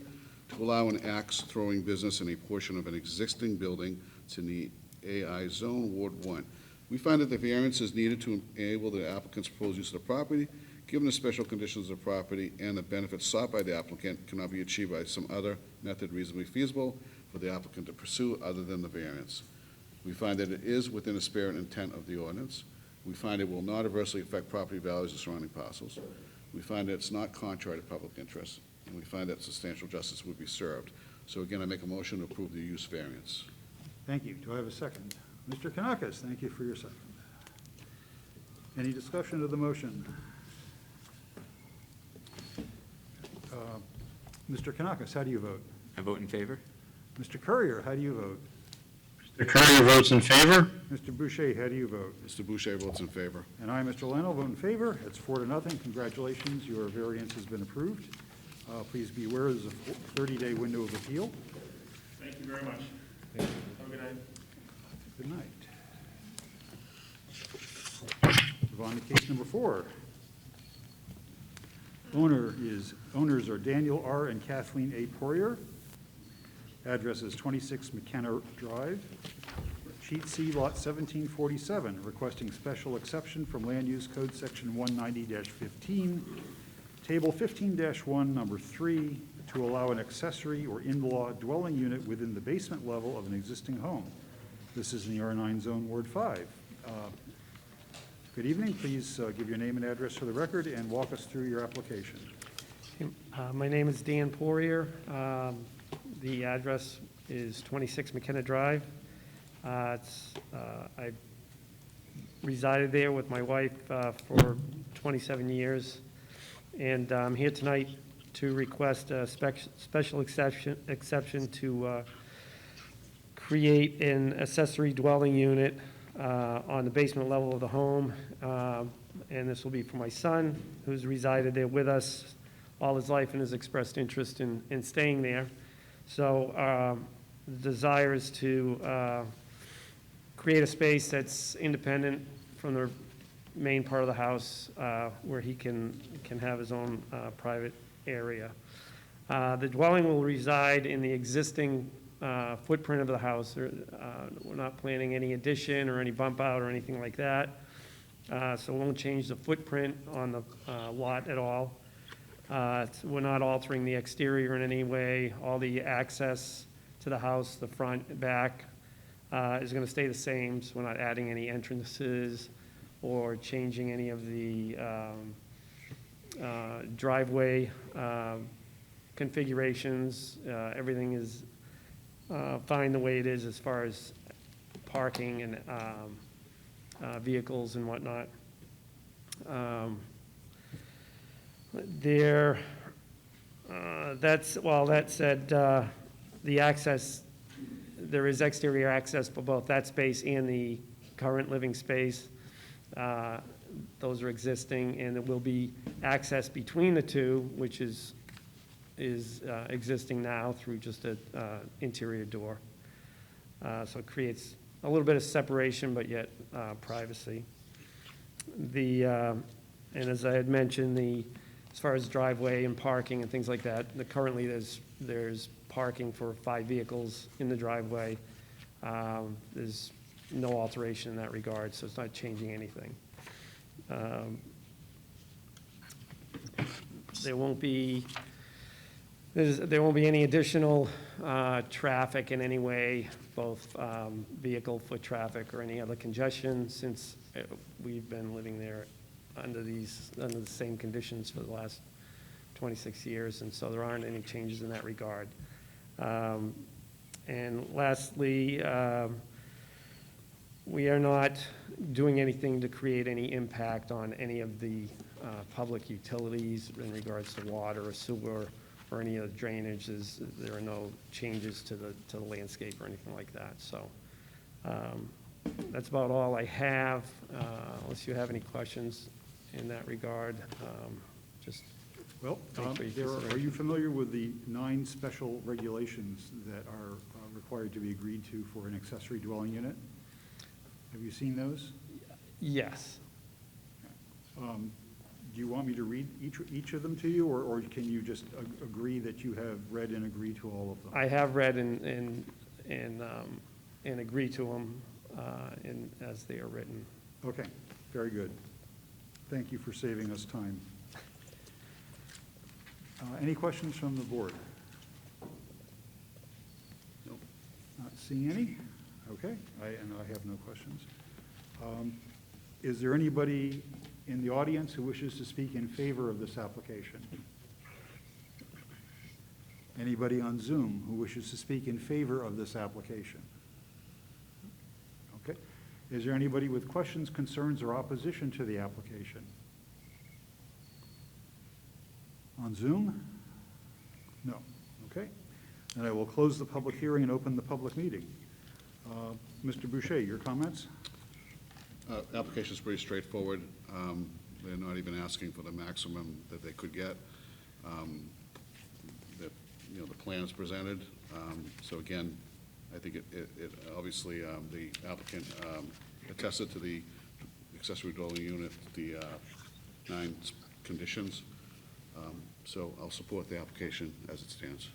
to allow an axe throwing business in a portion of an existing building. It's in the AI Zone, Ward 1. We find that the variance is needed to enable the applicant's proposed use of the property, given the special conditions of the property and the benefits sought by the applicant cannot be achieved by some other method reasonably feasible for the applicant to pursue other than the variance. We find that it is within the spirit and intent of the ordinance. We find it will not adversely affect property values of surrounding parcels. We find that it's not contrary to public interest, and we find that substantial justice would be served. So again, I make a motion to approve the use variance. Thank you. Do I have a second? Mr. Kanakis, thank you for your second. Any discussion of the motion? Mr. Kanakis, how do you vote? I vote in favor. Mr. Courier, how do you vote? The Courier votes in favor. Mr. Boucher, how do you vote? Mr. Boucher votes in favor. And I, Mr. Leno, vote in favor. It's 4-0. Congratulations, your variance has been approved. Please be aware there's a 30-day window of appeal. Thank you very much. Thank you. Have a good night. Good night. Move on to case number 4. Owners are Daniel R. and Kathleen A. Poirier. Address is 26 McKenna Drive, Sheet C, Lot 1747, requesting special exception from Land Use Code Section 190-15, Table 15-1, Number 3, to allow an accessory or in-law dwelling unit within the basement level of an existing home. This is in the R9 Zone, Ward 5. Good evening. Please give your name and address for the record and walk us through your application. My name is Dan Poirier. The address is 26 McKenna Drive. I resided there with my wife for 27 years, and I'm here tonight to request a special exception to create an accessory dwelling unit on the basement level of the home, and this will be for my son, who's resided there with us all his life and has expressed interest in staying there. So the desire is to create a space that's independent from the main part of the house, where he can have his own private area. The dwelling will reside in the existing footprint of the house. We're not planning any addition or any bump out or anything like that. So it won't change the footprint on the lot at all. We're not altering the exterior in any way. All the access to the house, the front and back, is going to stay the same. So we're not adding any entrances or changing any of the driveway configurations. Everything is fine the way it is as far as parking and vehicles and whatnot. That said, the access, there is exterior access for both that space and the current living space. Those are existing, and there will be access between the two, which is existing now through just an interior door. So it creates a little bit of separation, but yet privacy. And as I had mentioned, as far as driveway and parking and things like that, currently there's parking for 5 vehicles in the driveway. There's no alteration in that regard, so it's not changing anything. There won't be any additional traffic in any way, both vehicle, foot traffic, or any other congestion, since we've been living there under the same conditions for the last 26 years, and so there aren't any changes in that regard. And lastly, we are not doing anything to create any impact on any of the public utilities in regards to water or sewer or any other drainage. There are no changes to the landscape or anything like that. So that's about all I have, unless you have any questions in that regard. Well, thanks for your are consideration. you familiar with the 9 special regulations that are required to be agreed to for an accessory dwelling unit? Have you seen those? Yes. Do you want me to read each of them to you, or can you just agree that you have read and agree to all of them? I have read and agree to them as they are written. Okay, very good. Thank you for saving us time. Any questions from the board? Nope. Not seeing any? Okay, I have no questions. Is there anybody in the audience who wishes to speak in favor of this application? Anybody on Zoom who wishes to speak in favor of this application? Okay. Is there anybody with questions, concerns, or opposition to the application? On Zoom? No. Okay. Then I will close the public hearing and open the public meeting. Mr. Boucher, your comments? Application is pretty straightforward. They're not even asking for the maximum that they could get. The plan is presented. So again, I think it obviously, the applicant attested to the accessory dwelling unit, the 9 conditions. So I'll support the application as it stands.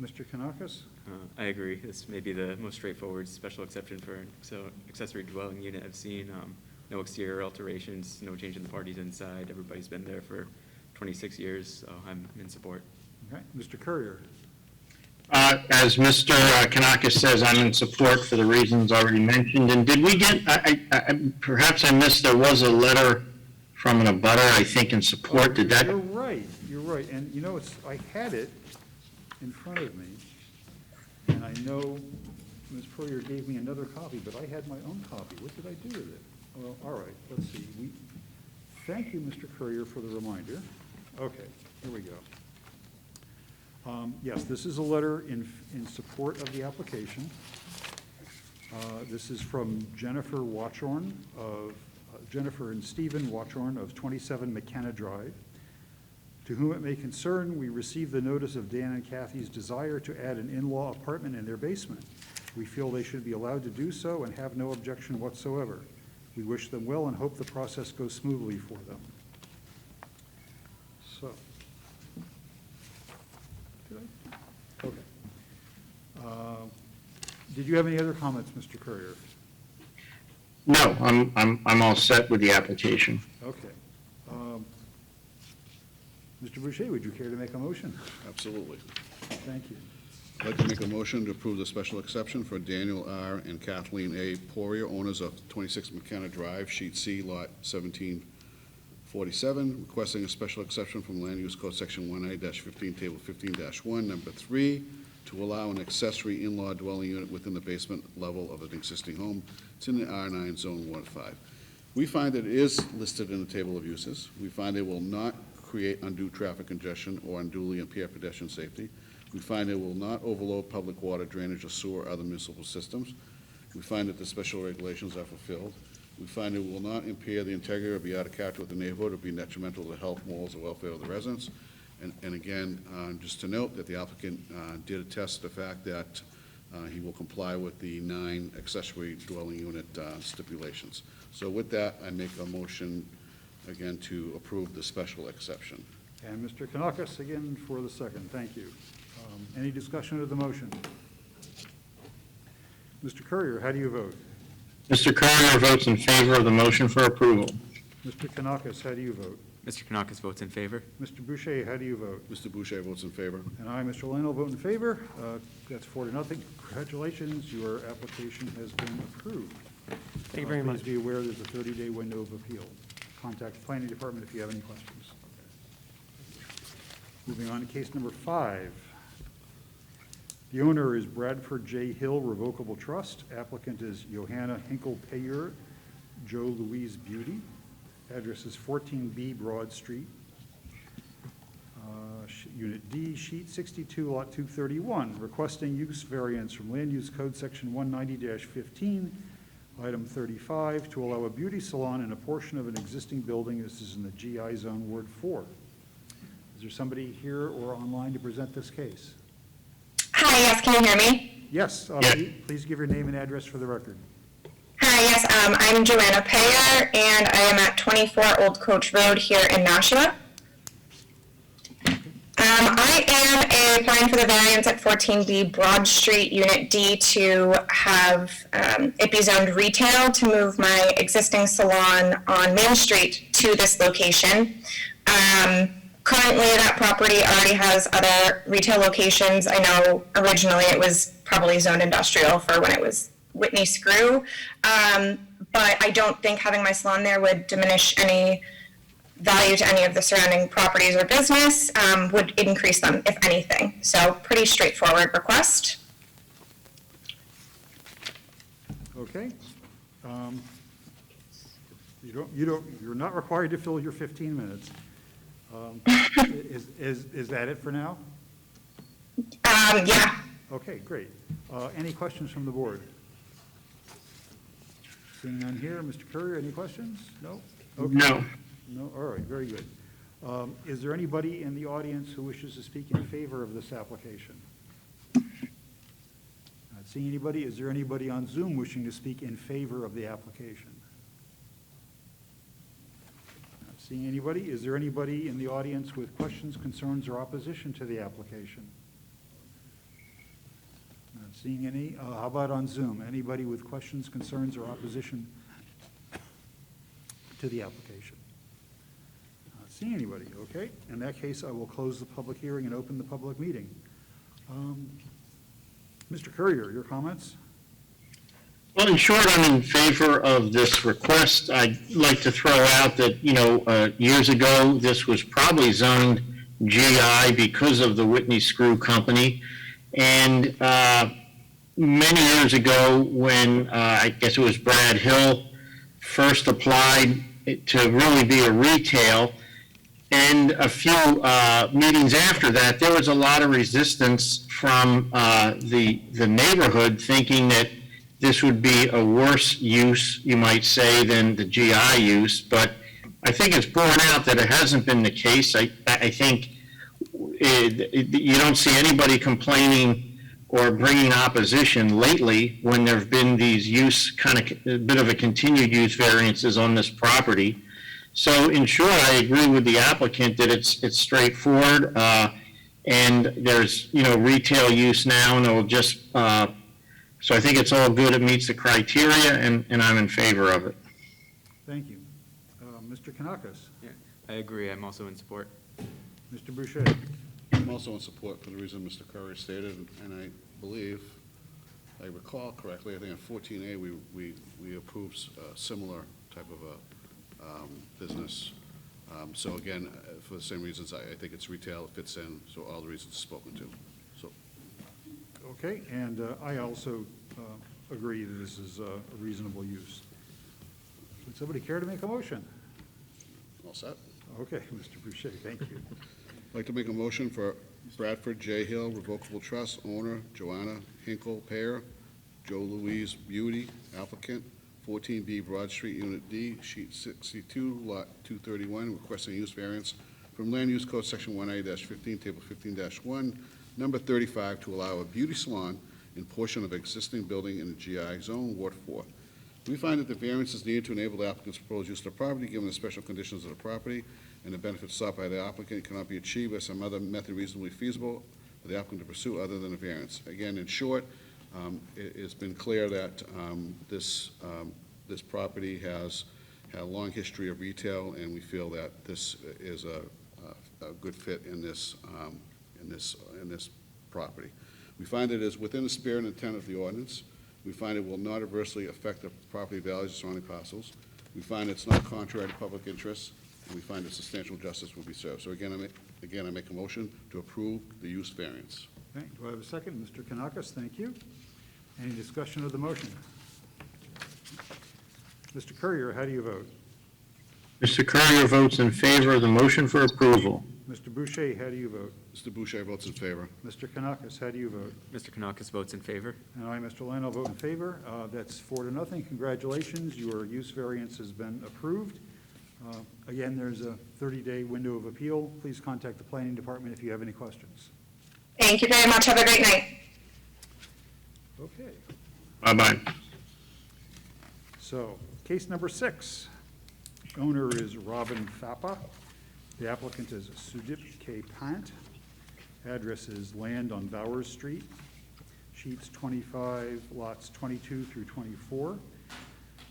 Mr. Kanakis? I agree. This may be the most straightforward special exception for an accessory dwelling unit I've seen. No exterior alterations, no change in the parties inside. Everybody's been there for 26 years, so I'm in support. Okay. Mr. Courier? As Mr. Kanakis says, I'm in support for the reasons already mentioned. And did we get, perhaps I missed, there was a letter from an abutter, I think, in support. Did that? You're right. And you know, I had it in front of me, and I know Ms. Courier gave me another copy, but I had my own copy. What did I do with it? Well, all right, let's see. Thank you, Mr. Courier, for the reminder. Okay, here we go. Yes, this is a letter in support of the application. This is from Jennifer and Stephen Watchorn of 27 McKenna Drive. To whom it may concern, we received the notice of Dan and Kathy's desire to add an in-law apartment in their basement. We feel they should be allowed to do so and have no objection whatsoever. We wish them well and hope the process goes smoothly for them. so. Did I? Okay. Did you have any other comments, Mr. Courier? No, I'm all set with the application. Okay. Mr. Boucher, would you care to make a motion? Absolutely. Thank you. I'd like to make a motion to approve the special exception for Daniel R. and Kathleen A. Poirier, owners of 26 McKenna Drive, Sheet C, Lot 1747, requesting a special exception from Land Use Code Section 19-15, Table 15-1, Number 3, to allow an accessory in-law dwelling unit within the basement level of an existing home. It's in the R9 Zone Ward 5. We find that it is listed in the table of uses. We find it will not create undue traffic congestion or unduly impair pedestrian safety. We find it will not overload public water, drainage, or sewer or other municipal systems. We find that the special regulations are fulfilled. We find it will not impair the integrity or be out of character with the neighborhood or be detrimental to the health, morals, or welfare of the residents. And again, just to note that the applicant did attest to the fact that he will comply with the 9 accessory dwelling unit stipulations. So with that, I make a motion, again, to approve the special exception. And Mr. Kanakis, again, for the second. Thank you. Any discussion of the motion? Mr. Courier, how do you vote? Mr. Courier votes in favor of the motion for approval. Mr. Kanakis, how do you vote? Mr. Kanakis votes in favor. Mr. Boucher, how do you vote? Mr. Boucher votes in favor. And I, Mr. Lionel, vote in favor. That's 4-0. Congratulations, your application has been approved. Thank you very much. Please be aware there's a 30-day window of appeal. Contact the planning department if you have any questions. Moving on to case number 5. The owner is Bradford J. Hill Revocable Trust. Applicant is Johanna Hinkle-Payer, Joe Louise Beauty. Address is 14B Broad Street, Unit D, Sheet 62, Lot 231, requesting use variance from Land Use Code Section 190-15, Item 35, to allow a beauty salon in a portion of an existing building. This is in the GI Zone, Ward 4. Is there somebody here or online to present this case? Hi, yes, can you hear me? Yes, Yeah. Please give your name and address for the record. Hi, yes, I'm Joanna Payer, and I am at 24 Old Coach Road here in Nashua. I am applying for the variance at 14B Broad Street, Unit D, to have it be zoned retail to move my existing salon on Main Street to this location. Currently, that property already has other retail locations. I know originally it was probably zoned industrial for when it was Whitney Screw, but I don't think having my salon there would diminish any value to any of the surrounding properties or business, would increase them, if anything. So pretty straightforward request. Okay. You're not required to fill your 15 minutes. Is that it for now? Yeah. Okay, great. Any questions from the board? Seeing none here, Mr. Courier, any questions? No? Okay. No. No, all right, very good. Is there anybody in the audience who wishes to speak in favor of this application? Not seeing anybody. Is there anybody on Zoom wishing to speak in favor of the application? Not seeing anybody. Is there anybody in the audience with questions, concerns, or opposition to the application? Not seeing any. How about on Zoom? Anybody with questions, concerns, or opposition to the application? Not seeing anybody. Okay. In that case, I will close the public hearing and open the public meeting. Mr. Courier, your comments? Well, in short, I'm in favor of this request. I'd like to throw out that, years ago, this was probably zoned GI because of the Whitney Screw Company. And many years ago, when I guess it was Brad Hill first applied to really be a retail, and a few meetings after that, there was a lot of resistance from the neighborhood, thinking that this would be a worse use, you might say, than the GI use. But I think it's borne out that it hasn't been the case. I think you don't see anybody complaining or bringing opposition lately when there have been these use, kind of a bit of a continued use variances on this property. So in short, I agree with the applicant that it's straightforward, and there's, retail use now, and it'll just, so I think it's all good, it meets the criteria, and I'm in favor of it. Thank you. Mr. Kanakis? Yeah, I agree. I'm also in support. Mr. Boucher? I'm also in support for the reason Mr. Curry stated, and I believe, if I recall correctly, I think on 14A, we approved a similar type of a business. So again, for the same reasons, I think it's retail, it fits in, so all the reasons spoken to. So, Okay, and I also agree that this is a reasonable use. Would somebody care to make a motion? all set. Okay, Mr. Boucher, thank you. I'd like to make a motion for Bradford J. Hill Revocable Trust, owner Joanna Hinkle Pear, Joe Louise Beauty, applicant, 14B Broad Street, Unit D, Sheet 62, Lot 231, requesting use variance from Land Use Code Section 1A-15, Table 15-1, Number 35, to allow a beauty salon in portion of existing building in the GI Zone, Ward 4. We find that the variance is needed to enable the applicant's proposed use of the property, given the special conditions of the property, and the benefits sought by the applicant cannot be achieved by some other method reasonably feasible for the applicant to pursue other than a variance. Again, in short, it's been clear that this property has had a long history of retail, and we feel that this is a good fit in this property. We find it is within the spirit and intent of the ordinance. We find it will not adversely affect the property values of surrounding parcels. We find it's not contrary to public interest, and we find that substantial justice will be served. So again, I make a motion to approve the use variance. Okay, do I have a second? Mr. Kanakis, thank you. Any discussion of the motion? Mr. Courier, how do you vote? Mr. Courier votes in favor of the motion for approval. Mr. Boucher, how do you vote? Mr. Boucher votes in favor. Mr. Kanakis, how do you vote? Mr. Kanakis votes in favor. And I, Mr. Lano, vote in favor. That's 4-0. Congratulations, your use variance has been approved. Again, there's a 30-day window of appeal. Please contact the planning department if you have any questions. Thank you very much. Have a great night. Okay, Bye-bye. so case number 6. Owner is Robin Thapa. The applicant is Sudip K. Pant. Address is land on Bowers Street, sheets 25, lots 22 through 24.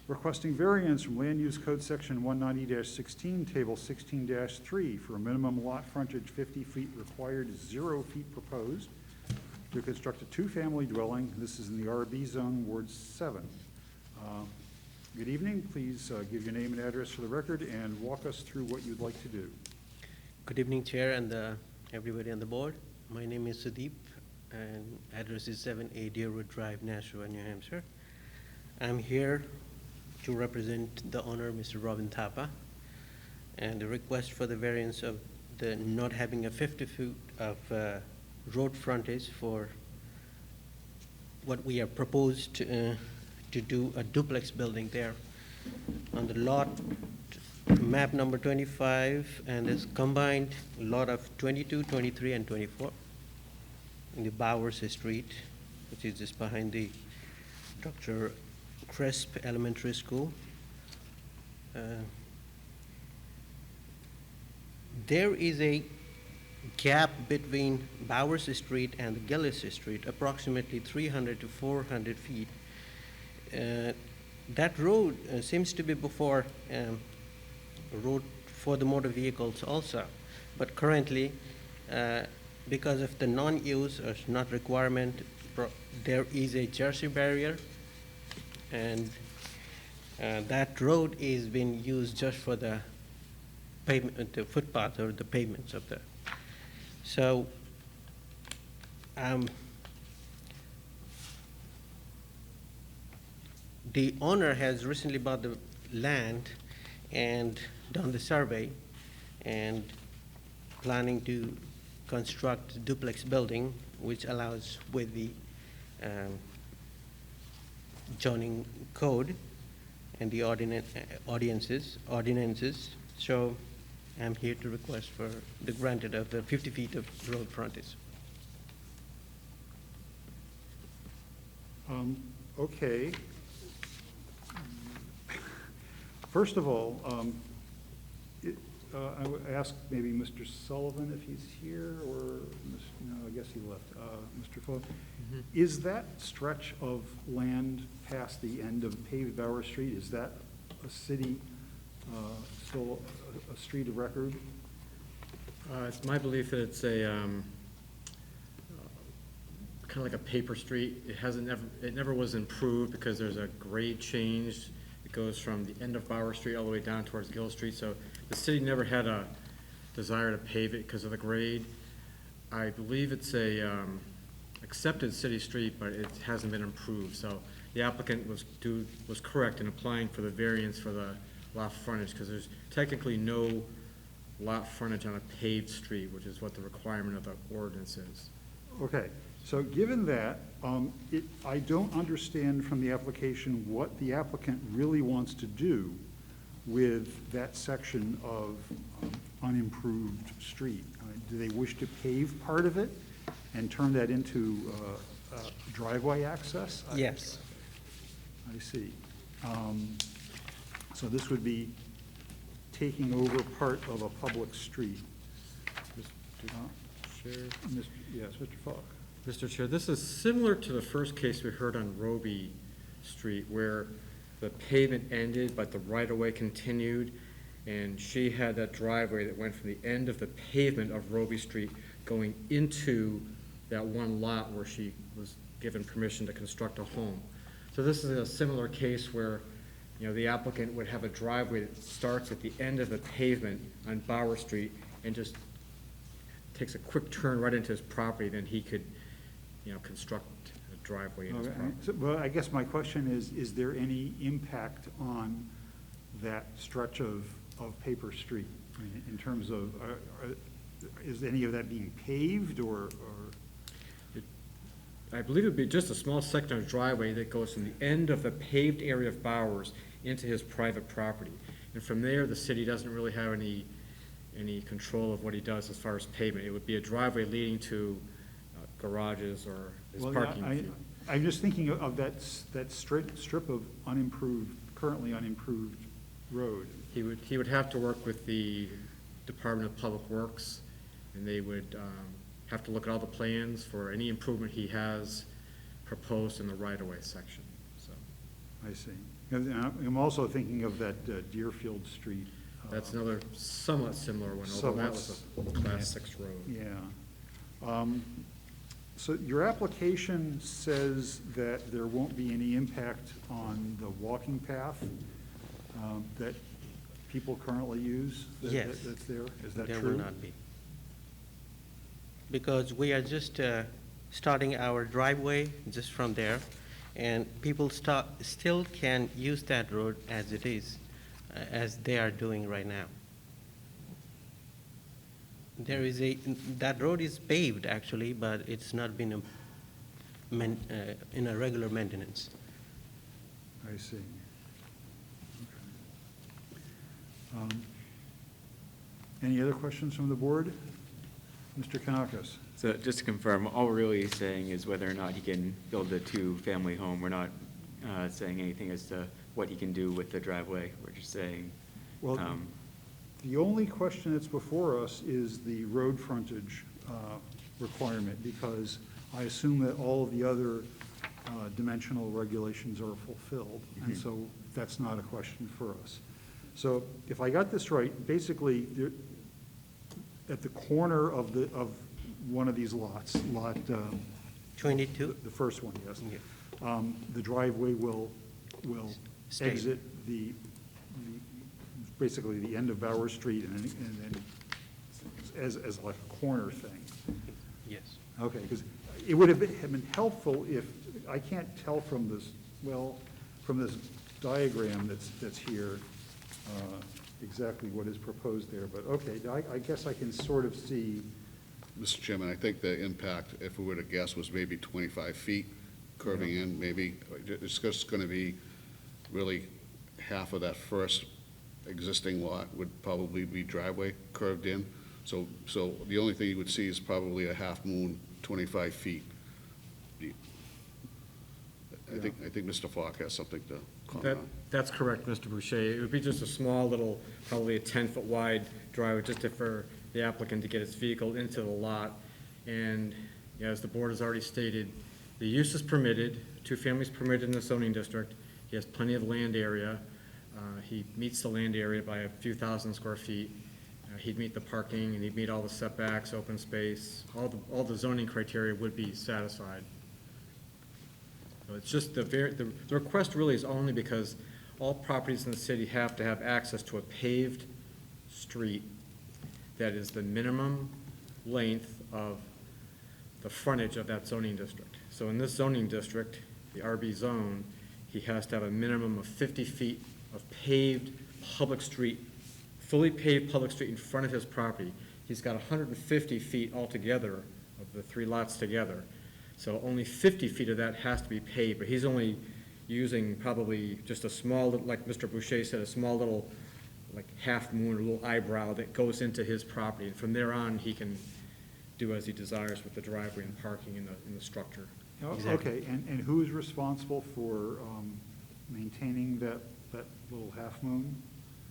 Requesting variance from Land Use Code Section 190-16, Table 16-3, for a minimum lot frontage 50 feet required, 0 feet proposed, to construct a two-family dwelling. This is in the RB Zone, Ward 7. Good evening. Please give your name and address for the record and walk us through what you'd like to do. Good evening, Chair, and everybody on the board. My name is Sudeep, and address is 7A Deerwood Drive, Nashua, New Hampshire. I'm here to represent the owner, Mr. Robin Thapa, and the request for the variance of the not having a 50 foot of road frontage for what we have proposed to do a duplex building there on the lot map number 25, and it's combined lot of 22, 23, and 24 in the Bowers Street, which is just behind the Dr. Crisp Elementary School. There is a gap between Bowers Street and Gillis Street, approximately 300 to 400 feet. That road seems to be before a road for the motor vehicles also, but currently, because of the non-use or not requirement, there is a Jersey barrier, and that road is being used just for the pavement, the footpath or the pavements of the. So, the owner has recently bought the land and done the survey and planning to construct a duplex building, which allows with the zoning code and the ordinances. So I'm here to request for the granted of the 50 feet of road frontage. Okay. First of all, I would ask maybe Mr. Sullivan if he's here, or, no, I guess he left. Mr. Falk, is that stretch of land past the end of paved Bauer Street, is that a city, still a street of record? It's my belief that it's a, kind of like a paper street. It never was improved because there's a grade change. It goes from the end of Bauer Street all the way down towards Gill Street. So the city never had a desire to pave it because of the grade. I believe it's a accepted city street, but it hasn't been improved. So the applicant was correct in applying for the variance for the lot frontage, because there's technically no lot frontage on a paved street, which is what the requirement of the ordinance is. Okay, so given that, I don't understand from the application what the applicant really wants to do with that section of unimproved street. Do they wish to pave part of it and turn that into driveway access? Yes. I see. So this would be taking over part of a public street. Yes, Mr. Falk. Mr. Chair, this is similar to the first case we heard on Roby Street, where the pavement ended, but the right-of-way continued, and she had that driveway that went from the end of the pavement of Roby Street going into that one lot where she was given permission to construct a home. So this is a similar case where, you know, the applicant would have a driveway that starts at the end of the pavement on Bauer Street and just takes a quick turn right into his property, then he could, you know, construct a driveway in his Okay, property. so, well, I guess my question is there any impact on that stretch of paper street? I mean, in terms of, is any of that being paved, or? I believe it'd be just a small section of driveway that goes from the end of the paved area of Bowers into his private property. And from there, the city doesn't really have any control of what he does as far as pavement. It would be a driveway leading to garages or his Well, parking. I'm just thinking of that strip of currently unimproved road. He would have to work with the Department of Public Works, and they would have to look at all the plans for any improvement he has proposed in the right-of-way section, so. I see. And I'm also thinking of that Deerfield Street. That's another somewhat similar one, although that was a Class 6 road. Yeah. So your application says that there won't be any impact on the walking path that people currently use? Yes. That's there? Is that true? There will not be. Because we are just starting our driveway just from there, and people still can use that road as it is, as they are doing right now. That road is paved actually, but it's not been in a regular maintenance. I see. Okay. Any other questions from the board? Mr. Kanakis? So just to confirm, all we're really saying is whether or not he can build a two-family home. We're not saying anything as to what he can do with the driveway. We're just saying. Well, the only question that's before us is the road frontage requirement, because I assume that all of the other dimensional regulations are fulfilled, and so that's not a question for us. So if I got this right, basically, at the corner of one of these lots, lot 22? The first one, yes. Yeah. The driveway will Stay. exit basically the end of Bauer Street and then as like a corner thing. Yes. Okay, because it would have been helpful if, I can't tell from this diagram that's here exactly what is proposed there, but okay, I guess I can sort of see. Mr. Chairman, I think the impact, if we were to guess, was maybe 25 feet curving in, maybe. It's just going to be really half of that first existing lot would probably be driveway curved in. So the only thing you would see is probably a half moon, 25 feet. I think Mr. Falk has something to comment That, on. that's correct, Mr. Boucher. It would be just a small little, probably a 10-foot wide driveway, just for the applicant to get his vehicle into the lot. And as the board has already stated, the use is permitted, 2 families permitted in the zoning district. He has plenty of land area. He meets the land area by a few thousand square feet. He'd meet the parking, and he'd meet all the setbacks, open space, all the zoning criteria would be satisfied. So it's just the request really is only because all properties in the city have to have access to a paved street that is the minimum length of the frontage of that zoning district. So in this zoning district, the RB zone, he has to have a minimum of 50 feet of paved public street, fully paved public street in front of his property. He's got 150 feet altogether of the 3 lots together. So only 50 feet of that has to be paved, but he's only using probably just a small, like Mr. Boucher said, a small little, like half moon or little eyebrow that goes into his property. And from there on, he can do as he desires with the driveway and parking in the structure. Okay, and who is responsible for maintaining that little half moon?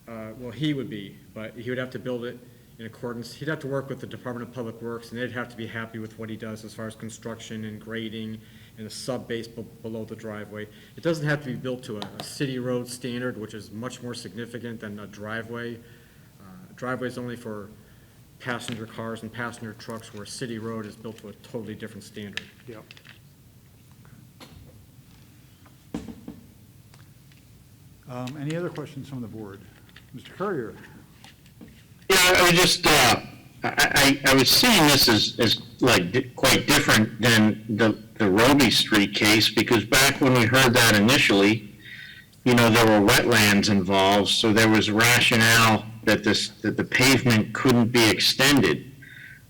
Well, he would be, but he would have to build it in accordance, he'd have to work with the Department of Public Works, and they'd have to be happy with what he does as far as construction and grading and a sub-base below the driveway. It doesn't have to be built to a city road standard, which is much more significant than a driveway. Driveway is only for passenger cars and passenger trucks, where a city road is built to a totally different standard. Yep. Any other questions from the board? Mr. Courier? Yeah, I just, I was seeing this as like quite different than the Roby Street case, because back when we heard that initially, you know, there were wetlands involved, so there was rationale that the pavement couldn't be extended.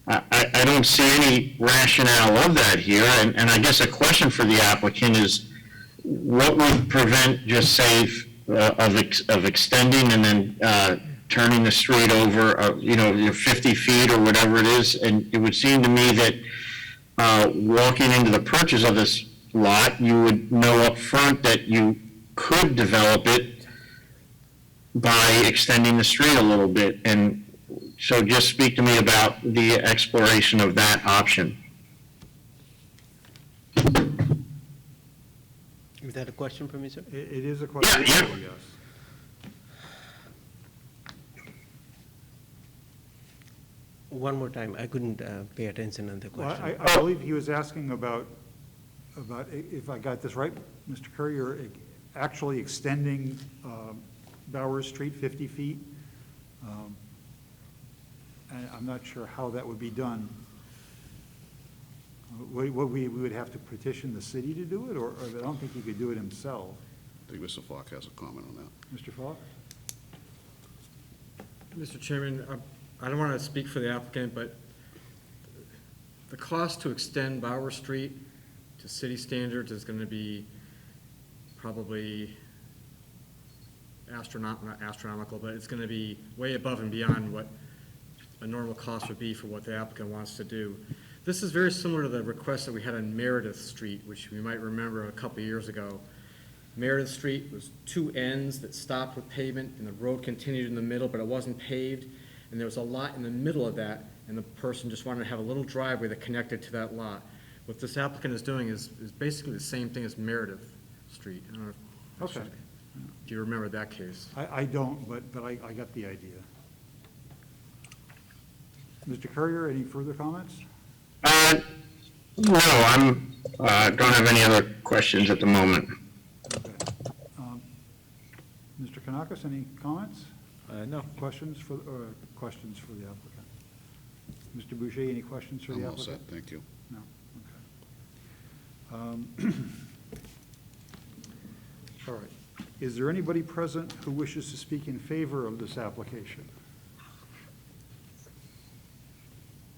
I don't see any rationale of that here, and I guess a question for the applicant is, what would prevent, just say, of extending and then turning the street over, you know, 50 feet or whatever it is? And it would seem to me that walking into the purchase of this lot, you would know up front that you could develop it by extending the street a little bit. And so just speak to me about the exploration of that option. Is that a question for me, sir? It is a question. Yeah. Yes. One more time, I couldn't pay attention on the Well, question. I believe he was asking about, if I got this right, Mr. Courier, actually extending Bowers Street 50 feet. And I'm not sure how that would be done. We would have to petition the city to do it, or I don't think he could do it himself. I think Mr. Falk has a comment on that. Mr. Falk? Mr. Chairman, I don't want to speak for the applicant, but the cost to extend Bauer Street to city standards is going to be probably not astronomical, but it's going to be way above and beyond what a normal cost would be for what the applicant wants to do. This is very similar to the request that we had on Meredith Street, which we might remember a couple years ago. Meredith Street was 2 ends that stopped with pavement, and the road continued in the middle, but it wasn't paved. And there was a lot in the middle of that, and the person just wanted to have a little driveway that connected to that lot. What this applicant is doing is basically the same thing as Meredith Street. I don't know if, Okay. if you remember that case. I don't, but I got the idea. Mr. Courier, any further comments? No, I'm, don't have any other questions at the moment. Okay. Mr. Kanakis, any comments? No. Questions for the applicant? Mr. Boucher, any questions for the I'm all applicant? set, thank you. No, okay. All right. Is there anybody present who wishes to speak in favor of this application?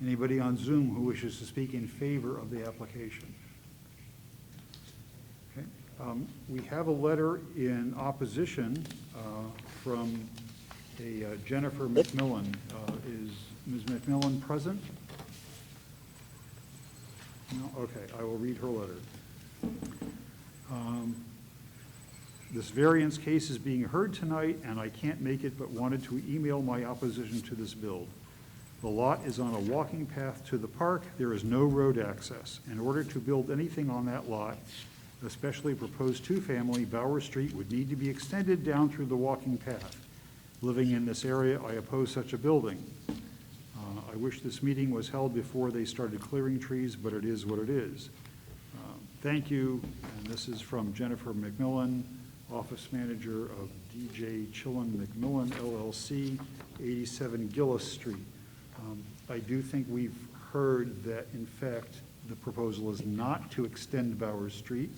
Anybody on Zoom who wishes to speak in favor of the application? Okay. We have a letter in opposition from a Jennifer McMillan. Is Ms. McMillan present? No? Okay, I will read her letter. This variance case is being heard tonight, and I can't make it, but wanted to email my opposition to this build. The lot is on a walking path to the park. There is no road access. In order to build anything on that lot, especially proposed two-family, Bauer Street would need to be extended down through the walking path. Living in this area, I oppose such a building. I wish this meeting was held before they started clearing trees, but it is what it is. Thank you, and this is from Jennifer McMillan, Office Manager of DJ Chillin McMillan LLC, 87 Gillis Street. I do think we've heard that, in fact, the proposal is not to extend Bauer Street.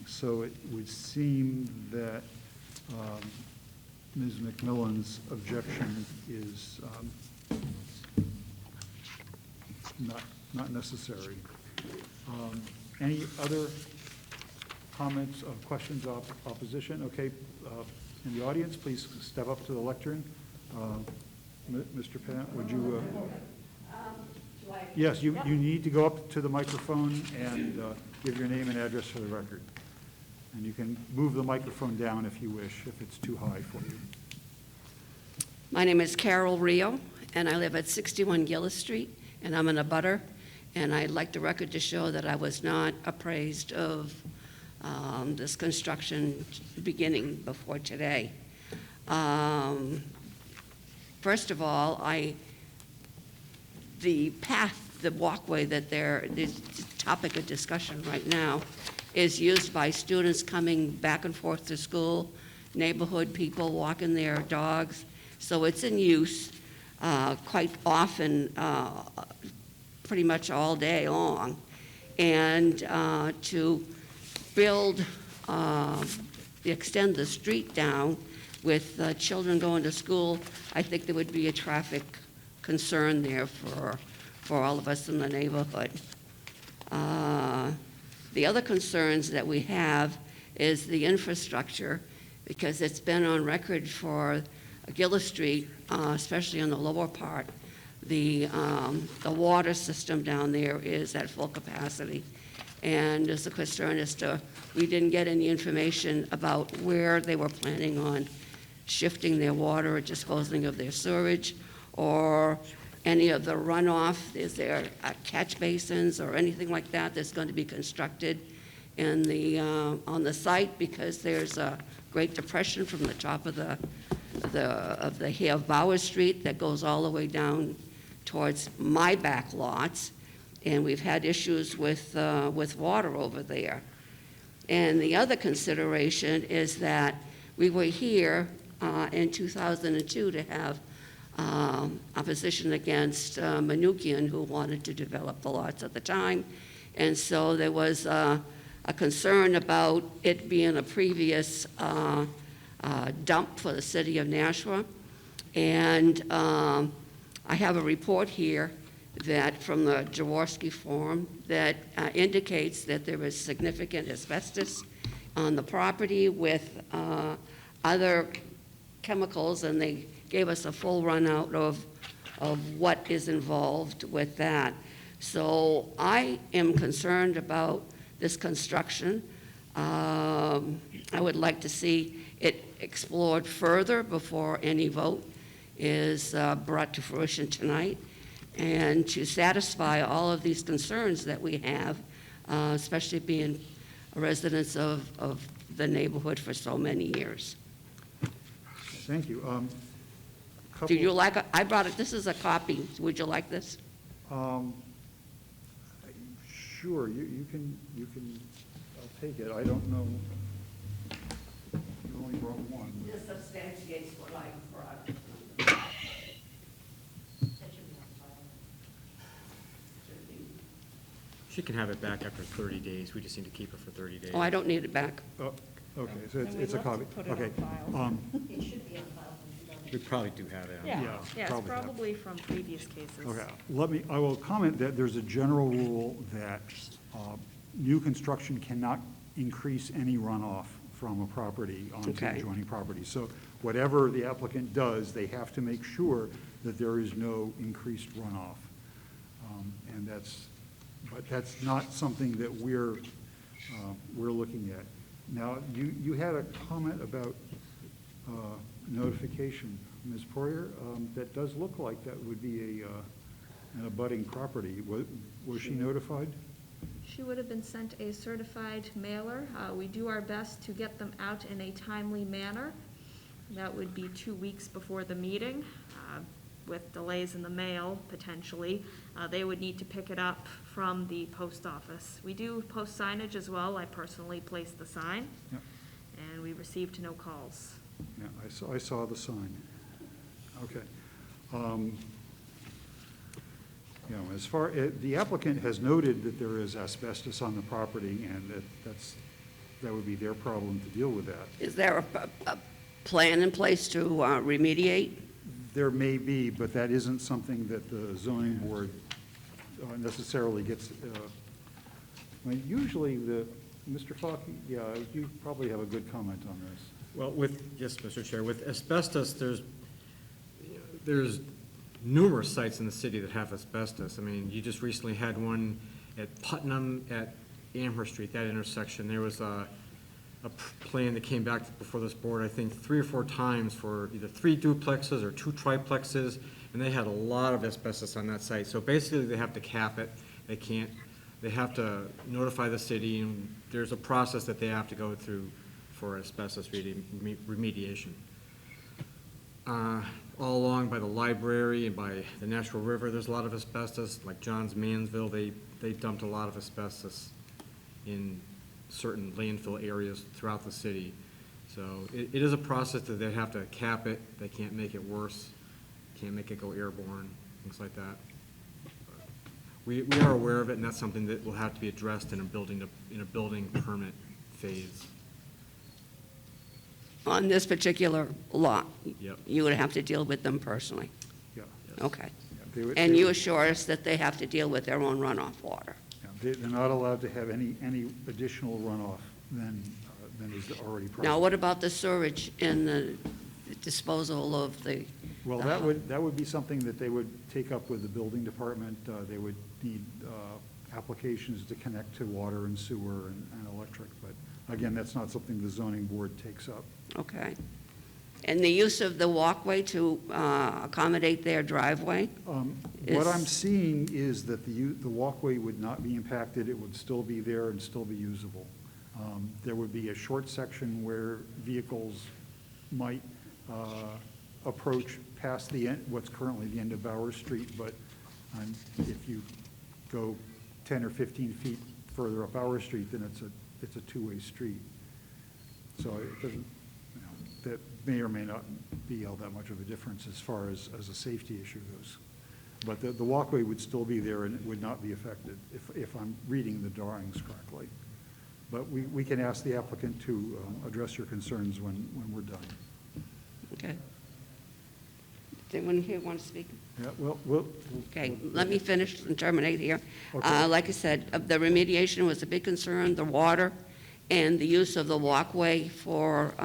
So it would seem that Ms. McMillan's objection is not necessary. Any other comments, questions, opposition? Okay, in the audience, please step up to the lectern. Mr. Pennant, would you? Yes, you need to go up to the microphone and give your name and address for the record. And you can move the microphone down if you wish, if it's too high for you. My name is Carol Rio, and I live at 61 Gillis Street, and I'm an abutter. And I'd like the record to show that I was not appraised of this construction beginning before today. First of all, the path, the walkway that the topic of discussion right now is used by students coming back and forth to school, neighborhood people walking their dogs. So it's in use quite often, pretty much all day long. And to build, extend the street down with children going to school, I think there would be a traffic concern there for all of us in the neighborhood. The other concerns that we have is the infrastructure, because it's been on record for Gillis Street, especially on the lower part, the water system down there is at full capacity. And there's a concern as to, we didn't get any information about where they were planning on shifting their water or disposing of their sewage, or any of the runoff. Is there catch basins or anything like that that's going to be constructed in on the site, because there's a Great Depression from the top of the hill of Bauer Street that goes all the way down towards my back lots, and we've had issues with water over there. And the other consideration is that we were here in 2002 to have opposition against Manukian, who wanted to develop the lots at the time. And so there was a concern about it being a previous dump for the city of Nashua. And I have a report here that from the Jaworski Forum that indicates that there is significant asbestos on the property with other chemicals, and they gave us a full run out of what is involved with that. So I am concerned about this construction. I would like to see it explored further before any vote is brought to fruition tonight, and to satisfy all of these concerns that we have, especially being residents of the neighborhood for so many years. Thank you. Do you like, I brought it, this is a copy. Would you like this? Sure, you can, I'll take it. I don't know. You only brought one. This substantiates what I brought. She can have it back after 30 days. We just need to keep it for 30 days. Oh, I don't need it back. Oh, okay, so it's a copy. Okay. We probably do have it. Yeah, Yeah, it's probably have. probably from previous cases. Okay, I will comment that there's a general rule that new construction cannot increase any runoff from a property onto Okay. adjoining property. So whatever the applicant does, they have to make sure that there is no increased runoff. And but that's not something that we're we're looking at. Now, you had a comment about notification. Ms. Poirier, that does look like that would be an abutting property. Was she notified? She would have been sent a certified mailer. We do our best to get them out in a timely manner. That would be 2 weeks before the meeting, with delays in the mail, potentially. They would need to pick it up from the post office. We do post signage as well. I personally placed the sign, Yep. and we received no calls. Yeah, I saw the sign. Okay. You know, as far, the applicant has noted that there is asbestos on the property, and that would be their problem to deal with that. Is there a plan in place to remediate? There may be, but that isn't something that the zoning board necessarily gets. I mean, usually Mr. Falk, yeah, you probably have a good comment on this. Well, yes, Mr. Chair, with asbestos, there's numerous sites in the city that have asbestos. I mean, you just recently had one at Putnam at Amherst Street, that intersection. There was a plan that came back before this board, I think, 3 or 4 times for either 3 duplexes or 2 triplexes, and they had a lot of asbestos on that site. So basically, they have to cap it. They have to notify the city, and there's a process that they have to go through for asbestos remediation. All along by the library and by the Natural River, there's a lot of asbestos. Like John's Mansville, they dumped a lot of asbestos in certain landfill areas throughout the city. So it is a process that they have to cap it. They can't make it worse, can't make it go airborne, things like that. We are aware of it, and that's something that will have to be addressed in a building permit phase. On this particular lot? Yep. You would have to deal with them personally? Yeah. Okay. They would- And they you would- assure us that they have to deal with their own runoff water? yeah, they're not allowed to have any additional runoff than is already present. Now, what about the sewage and the disposal of the? Well, that would be something that they would take up with the building department. They would need applications to connect to water and sewer and electric, but again, that's not something the zoning board takes up. Okay. And the use of the walkway to accommodate their driveway? What I'm seeing is that the walkway would not be impacted. It would still be there and still be usable. There would be a short section where vehicles might approach past the end, what's currently the end of Bauer Street, but if you go 10 or 15 feet further up Bauer Street, then it's a two-way street. So it doesn't, that may or may not be all that much of a difference as far as a safety issue goes. But the walkway would still be there and it would not be affected, if I'm reading the drawings correctly. But we can ask the applicant to address your concerns when we're done. Okay. Does anyone here want to speak? Yeah, well, Okay, let me finish and terminate here. Okay. Like I said, the remediation was a big concern, the water, and the use of the walkway for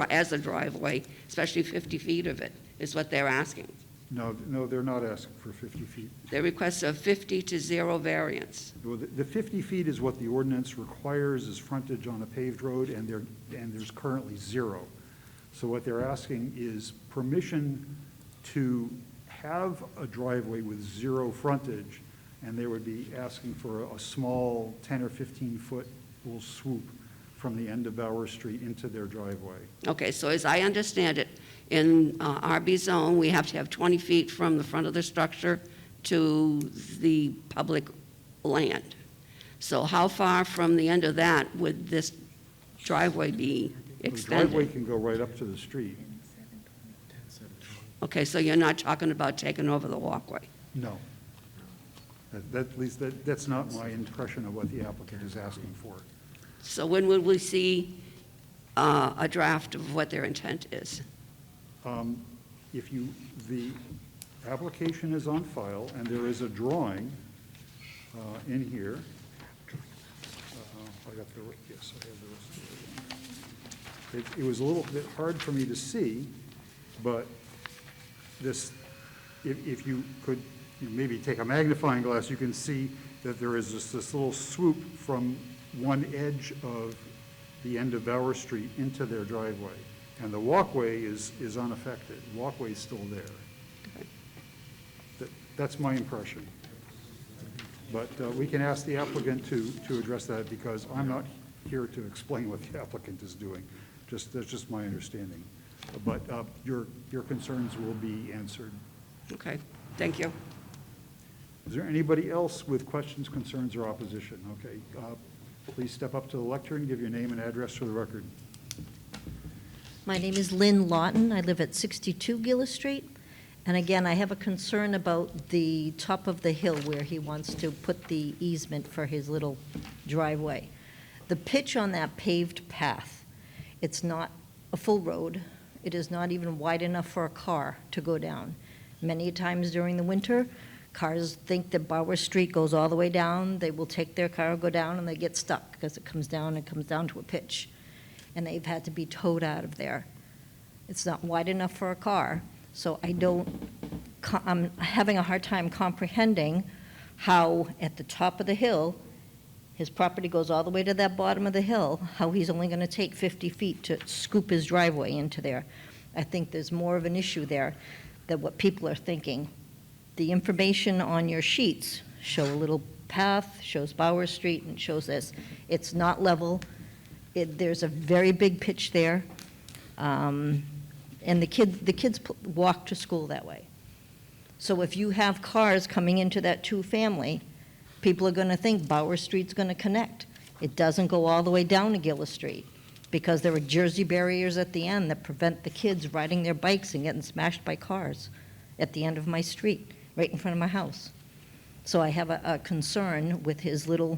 as a driveway, especially 50 feet of it, is what they're asking. no, they're not asking for 50 feet. They request a 50 to 0 variance. Well, the 50 feet is what the ordinance requires as frontage on a paved road, and there's currently 0. So what they're asking is permission to have a driveway with 0 frontage, and they would be asking for a small 10 or 15-foot little swoop from the end of Bauer Street into their driveway. Okay, so as I understand it, in RB zone, we have to have 20 feet from the front of the structure to the public land. So how far from the end of that would this driveway be The extended? driveway can go right up to the street. Okay, so you're not talking about taking over the walkway? No. At least that's not my impression of what the applicant is asking for. So when would we see a draft of what their intent is? The application is on file, and there is a drawing in here. Yes, I have the rest of it. It was a little bit hard for me to see, but this, if you could maybe take a magnifying glass, you can see that there is just this little swoop from one edge of the end of Bower Street into their driveway. And the walkway is unaffected. Walkway's still there. That's my impression. But we can ask the applicant to address that, because I'm not here to explain what the applicant is doing. That's just my understanding. But your concerns will be answered. Okay, thank you. Is there anybody else with questions, concerns, or opposition? Okay, please step up to the lectern, give your name and address for the record. My name is Lynn Lawton. I live at 62 Gillis Street. And again, I have a concern about the top of the hill where he wants to put the easement for his little driveway. The pitch on that paved path, it's not a full road. It is not even wide enough for a car to go down. Many times during the winter, cars think that Bower Street goes all the way down. They will take their car, go down, and they get stuck because it comes down to a pitch. And they've had to be towed out of there. It's not wide enough for a car. So I'm having a hard time comprehending how at the top of the hill, his property goes all the way to that bottom of the hill, how he's only going to take 50 feet to scoop his driveway into there. I think there's more of an issue there than what people are thinking. The information on your sheets show a little path, shows Bower Street, and shows this. It's not level. There's a very big pitch there. And the kids walk to school that way. So if you have cars coming into that two-family, people are going to think Bower Street's going to connect. It doesn't go all the way down to Gillis Street because there are Jersey barriers at the end that prevent the kids riding their bikes and getting smashed by cars at the end of my street, right in front of my house. So I have a concern with his little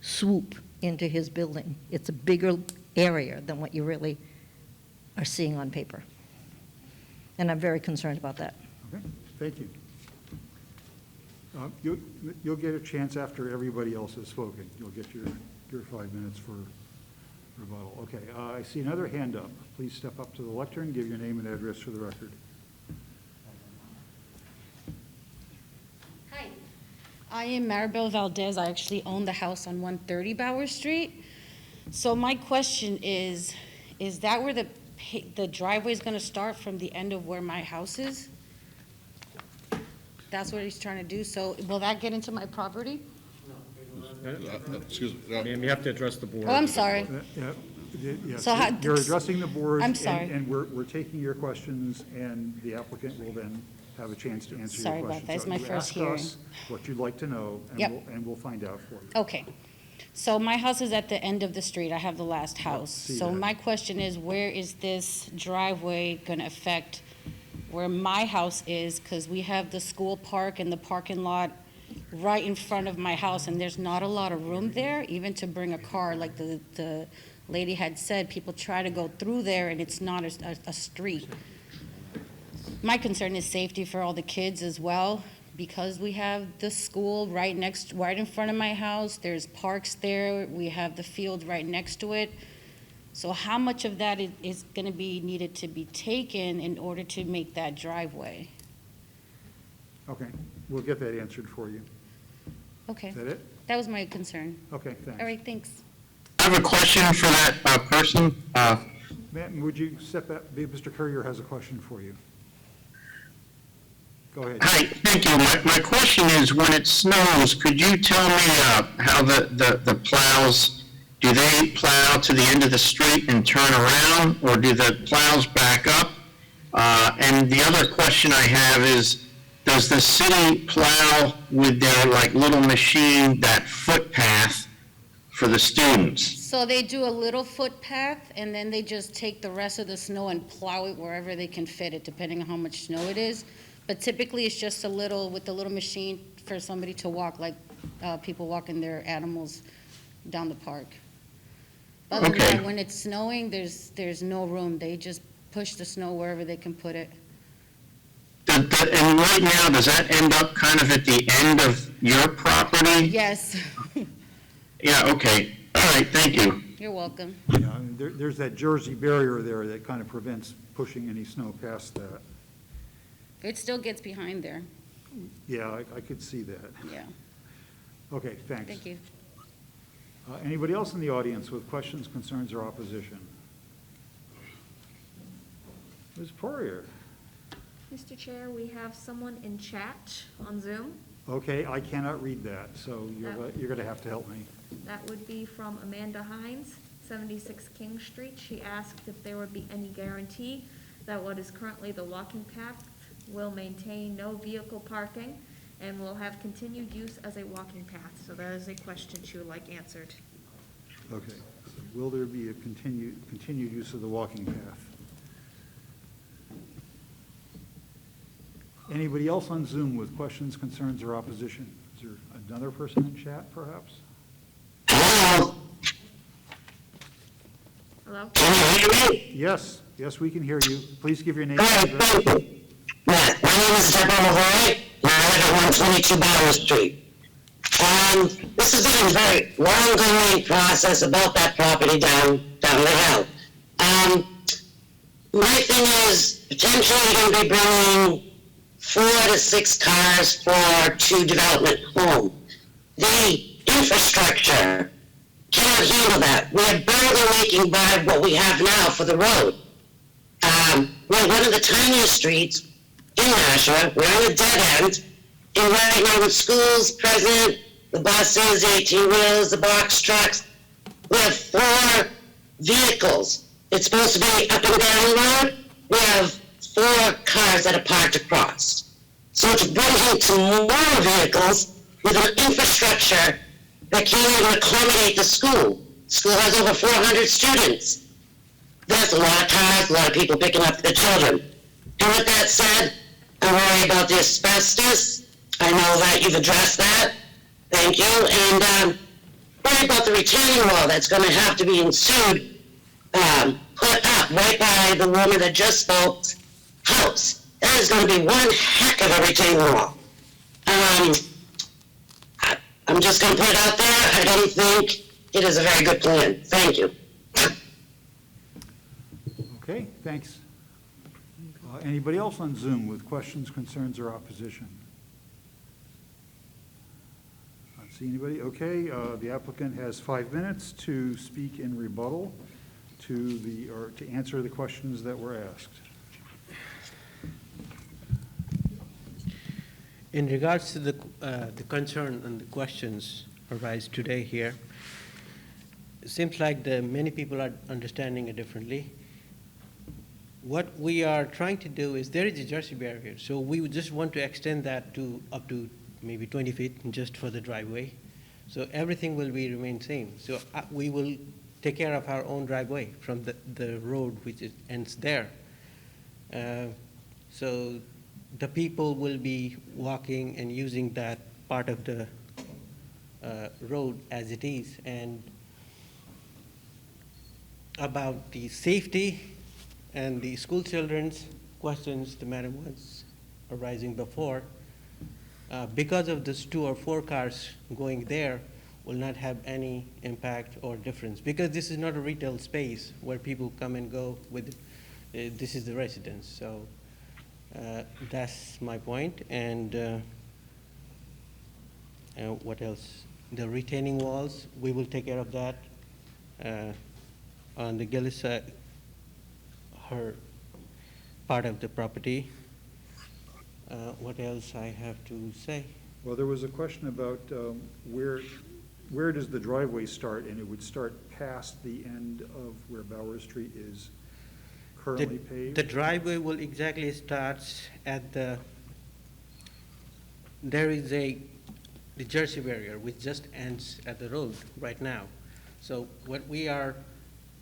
swoop into his building. It's a bigger area than what you really are seeing on paper. And I'm very concerned about that. Okay, thank you. You'll get a chance after everybody else has spoken. You'll get your 5 minutes for rebuttal. Okay, I see another hand up. Please step up to the lectern, give your name and address for the record. Hi, I am Maribel Valdez. I actually own the house on 130 Bower Street. So my question is that where the driveway is going to start from the end of where my house is? That's what he's trying to do. So will that get into my property? Excuse me. Ma'am, you have to address the board. Oh, I'm sorry. Yes, So you're addressing the board. I'm sorry. And we're taking your questions, and the applicant will then have a chance to answer your Sorry questions. about that. It's So my you first ask hearing. us what you'd like to know, Yep. and we'll find out for you. Okay. So my house is at the end of the street. I have the last house. see So that. my question is, where is this driveway going to affect where my house is? Because we have the school park and the parking lot right in front of my house, and there's not a lot of room there, even to bring a car. Like the lady had said, people try to go through there, and it's not a street. My concern is safety for all the kids as well, because we have the school right in front of my house. There's parks there. We have the field right next to it. So how much of that is going to be needed to be taken in order to make that driveway? Okay, we'll get that answered for you. Okay. Is that it? That was my concern. Okay, thanks. All right, thanks. I have a question for that person. Matt, would you step back? Mr. Courier has a question for you. Go ahead. Hi, thank you. My question is, when it snows, could you tell me how the plows, do they plow to the end of the street and turn around, or do the plows back up? And the other question I have is, does the city plow with their little machine that footpath for the students? So they do a little footpath, and then they just take the rest of the snow and plow it wherever they can fit it, depending on how much snow it is. But typically, it's just with a little machine for somebody to walk, like people walking their animals down the park. Other than that, when it's snowing, there's no room. They just push the snow wherever they can put it. And right now, does that end up kind of at the end of your property? Yes. Yeah, okay. All right, thank you. You're welcome. Yeah, and there's that Jersey barrier there that kind of prevents pushing any snow past that. It still gets behind there. Yeah, I could see that. Yeah. Okay, thanks. Thank you. Anybody else in the audience with questions, concerns, or opposition? Ms. Poirier? Mr. Chair, we have someone in chat on Zoom. Okay, I cannot read that, so you're going to have to help me. That would be from Amanda Hines, 76 King Street. She asked if there would be any guarantee that what is currently the walking path will maintain no vehicle parking and will have continued use as a walking path. So that is a question she would like answered. Okay. Will there be a continued use of the walking path? Anybody else on Zoom with questions, concerns, or opposition? Is there another person in chat, perhaps? Hello? Can you hear me? Yes, yes, we can hear you. Please give your name. All and right, address. thank you. Yeah, my name is Deborah Lavoy, and I live at 122 Bauer Street. This has been a very long-going process about that property down the hill. My thing is, potentially you're going to be bringing 4 to 6 cars for 2 development home. The infrastructure cannot handle that. We're barely making by what we have now for the road. We're one of the tiniest streets in Nashua. We're on a dead end. And right now with schools present, the buses, the 18-wheels, the box trucks, we have 4 vehicles. It's supposed to be up and down the road. We have 4 cars that are parked across. So to bring in 2 more vehicles with an infrastructure that can't even accommodate the school. School has over 400 students. That's a lot of cars, a lot of people picking up the children. And with that said, I worry about the asbestos. I know that you've addressed that. Thank you. And worry about the retaining wall that's going to have to be ensued, put up right by the woman that just spoke's house. That is going to be one heck of a retaining wall. I'm just going to put it out there. I don't think it is a very good plan. Thank you. Okay, thanks. Anybody else on Zoom with questions, concerns, or opposition? Not see anybody? Okay, the applicant has 5 minutes to speak in rebuttal to answer the questions that were asked. In regards to the concern and the questions arise today here, it seems like many people are understanding it differently. What we are trying to do is there is a Jersey barrier, so we would just want to extend that to up to maybe 20 feet just for the driveway. So everything will remain same. So we will take care of our own driveway from the road which ends there. So the people will be walking and using that part of the road as it is. And about the safety and the school children's questions the madam was arising before, because of this 2 or 4 cars going there will not have any impact or difference, because this is not a retail space where people come and go with, this is the residence. So that's my point. And what else? The retaining walls, we will take care of that. On the Gillis side, her part of the property. What else I have to say? Well, there was a question about where does the driveway start, and it would start past the end of where Bauer Street is currently paved? The driveway will exactly start at there is the Jersey barrier which just ends at the road right now. So what we are,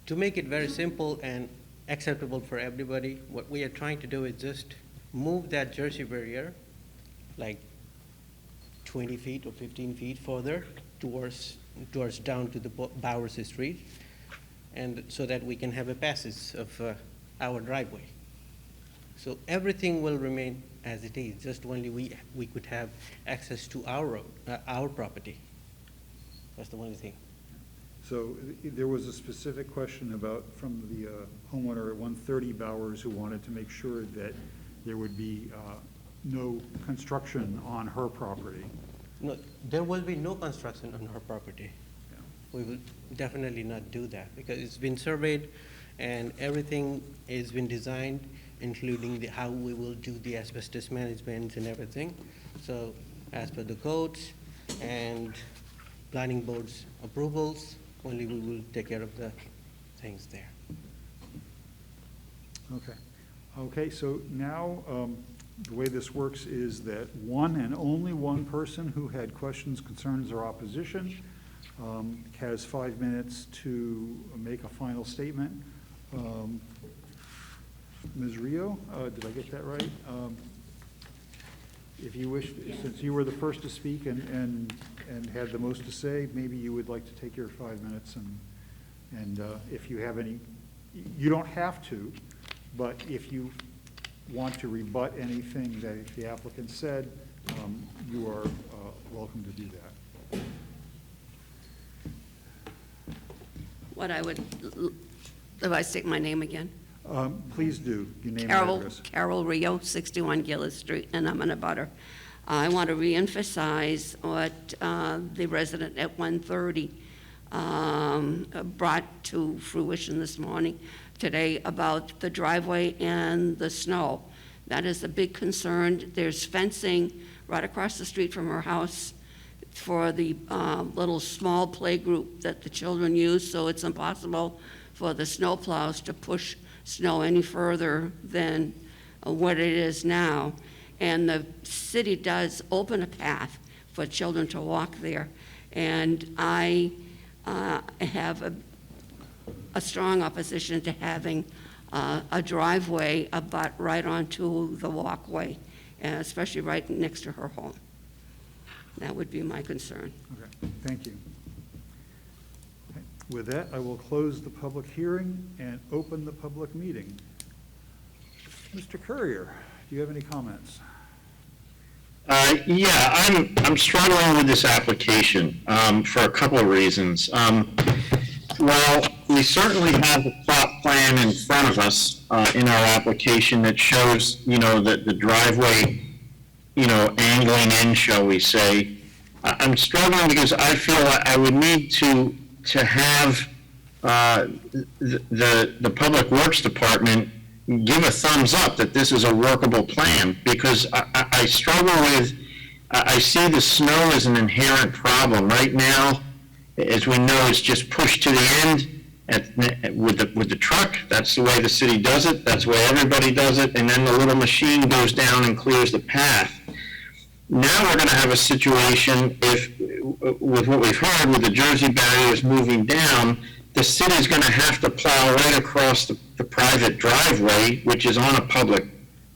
to make it very simple and acceptable for everybody, what we are trying to do is just move that Jersey barrier like 20 feet or 15 feet further towards down to the Bowers Street, and so that we can have a passage of our driveway. So everything will remain as it is, just only we could have access to our road, our property. That's the only thing. So there was a specific question from the homeowner at 130 Bowers who wanted to make sure that there would be no construction on her property. No, there will be no construction on her property. we will definitely not do that, because it's been surveyed and everything has been designed, including how we will do the asbestos management and everything. So as per the codes and planning board's approvals, only we will take care of the things there. Okay. Okay, so now, the way this works is that one and only one person who had questions, concerns, or opposition has 5 minutes to make a final statement. Ms. Rio, did I get that right? If you wish, since you were the first to speak and had the most to say, maybe you would like to take your 5 minutes, and if you have any, you don't have to, but if you want to rebut anything that the applicant said, you are welcome to do that. What I would, do I state my name again? Please do, your name and address. Carol Rio, 61 Gillis Street, and I'm in a butter. I want to reemphasize what the resident at 130 brought to fruition this morning, today, about the driveway and the snow. That is a big concern. There's fencing right across the street from her house for the little small play group that the children use, so it's impossible for the snow plows to push snow any further than what it is now. And the city does open a path for children to walk there. And I have a strong opposition to having a driveway abut right onto the walkway, especially right next to her home. That would be my concern. Okay, thank you. Okay. With that, I will close the public hearing and open the public meeting. Mr. Courier, do you have any comments? Yeah, I'm struggling with this application for a couple of reasons. Well, we certainly have a plot plan in front of us in our application that shows, that the driveway, angling in, shall we say. I'm struggling because I feel I would need to have the Public Works Department give a thumbs up that this is a workable plan, because I struggle with, I see the snow as an inherent problem. Right now, as we know, it's just pushed to the end with the truck. That's the way the city does it. That's the way everybody does it. And then the little machine goes down and clears the path. Now we're going to have a situation, with what we've heard, with the Jersey barriers moving down, the city's going to have to plow right across the private driveway, which is on a public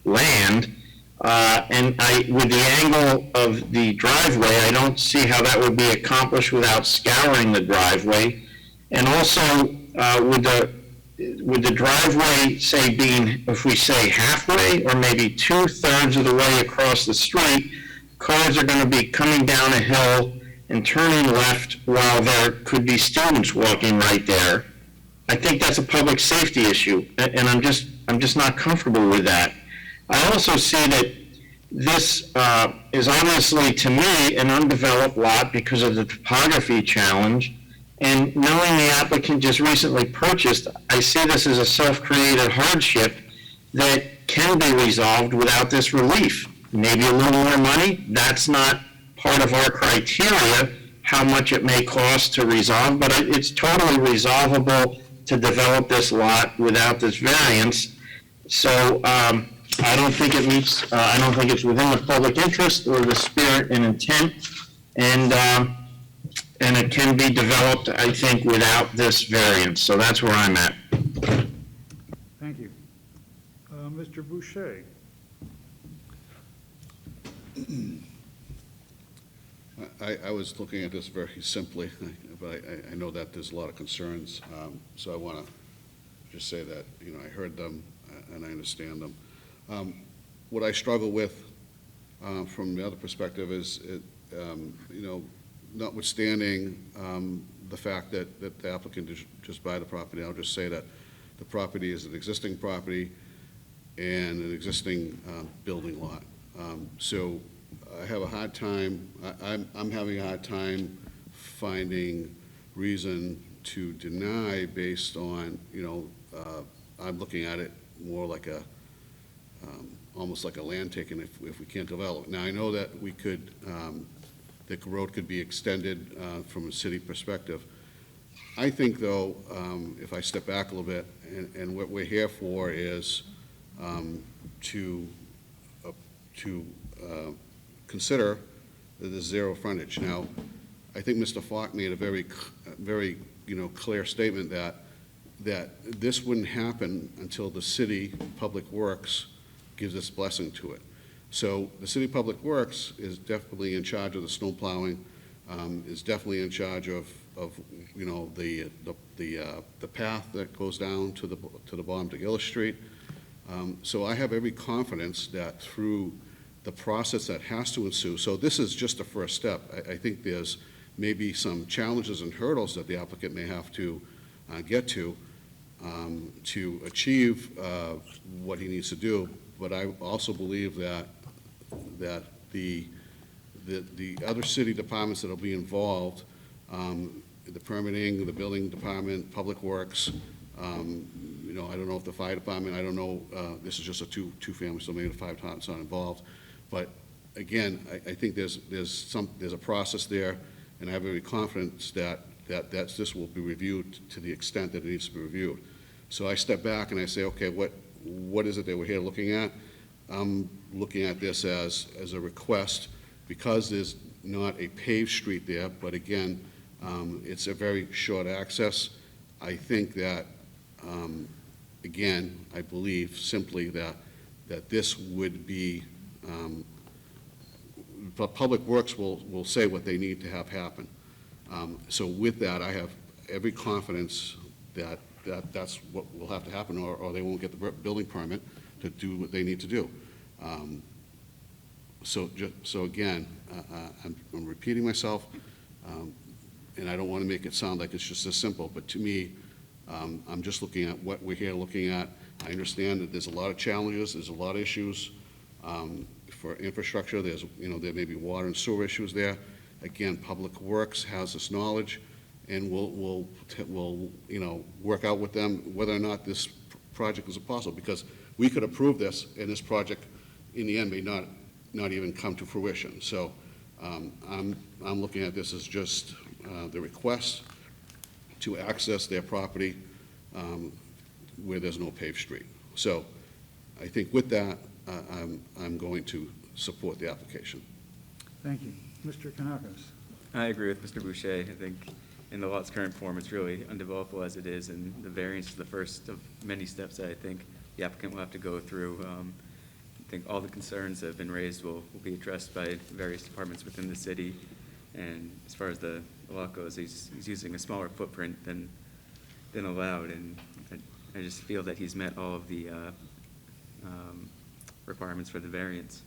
land. And with the angle of the driveway, I don't see how that would be accomplished without scouring the driveway. And also, with the driveway, say, being, if we say halfway, or maybe 2/3 of the way across the street, cars are going to be coming down a hill and turning left while there could be students walking right there. I think that's a public safety issue, and I'm just not comfortable with that. I also see that this is obviously, to me, an undeveloped lot because of the topography challenge, and knowing the applicant just recently purchased, I see this as a self-created hardship that can be resolved without this relief. Maybe a little more money, that's not part of our criteria, how much it may cost to resolve, but it's totally resolvable to develop this lot without this variance. So I don't think it meets, I don't think it's within the public interest or the spirit and intent, and it can be developed, I think, without this variance. So that's where I'm at. Thank you. Mr. Boucher. I was looking at this very simply, but I know that there's a lot of concerns, so I want to just say that, I heard them and I understand them. What I struggle with from the other perspective is, notwithstanding the fact that the applicant just buy the property, I'll just say that the property is an existing property and an existing building lot. So I have a hard time, I'm having a hard time finding reason to deny based on, I'm looking at it more like almost like a land taking if we can't develop. Now, I know that we could, the road could be extended from a city perspective. I think, though, if I step back a little bit, and what we're here for is to consider the zero frontage. Now, I think Mr. Falk made a very, clear statement that this wouldn't happen until the city Public Works gives its blessing to it. So the city Public Works is definitely in charge of the snow plowing, is definitely in charge of the path that goes down to the bottom to Gillis Street. So I have every confidence that through the process that has to ensue, so this is just the first step. I think there's maybe some challenges and hurdles that the applicant may have to get to achieve what he needs to do. But I also believe that the other city departments that will be involved, the permitting, the building department, Public Works, I don't know if the fire department, I don't know, this is just a two-family, so maybe the fire department's not involved. But again, I think there's a process there, and I have every confidence that this will be reviewed to the extent that it needs to be reviewed. So I step back and I say, okay, what is it that we're here looking at? I'm looking at this as a request, because there's not a paved street there, but again, it's a very short access. I think that, again, I believe simply that this would be, Public Works will say what they need to have happen. So with that, I have every confidence that that's what will have to happen, or they won't get the building permit to do what they need to do. So again, I'm repeating myself, and I don't want to make it sound like it's just this simple, but to me, I'm just looking at what we're here looking at. I understand that there's a lot of challenges, there's a lot of issues for infrastructure. There may be water and sewer issues there. Again, Public Works has this knowledge, and we'll work out with them whether or not this project is possible, because we could approve this, and this project in the end may not even come to fruition. So I'm looking at this as just the request to access their property where there's no paved street. So I think with that, I'm going to support the application. Thank you. Mr. Kanakis. I agree with Mr. Boucher. I think in the lot's current form, it's really undevelopable as it is, and the variance is the first of many steps that I think the applicant will have to go through. I think all the concerns that have been raised will be addressed by various departments within the city. And as far as the lot goes, he's using a smaller footprint than allowed, and I just feel that he's met all of the requirements for the variance.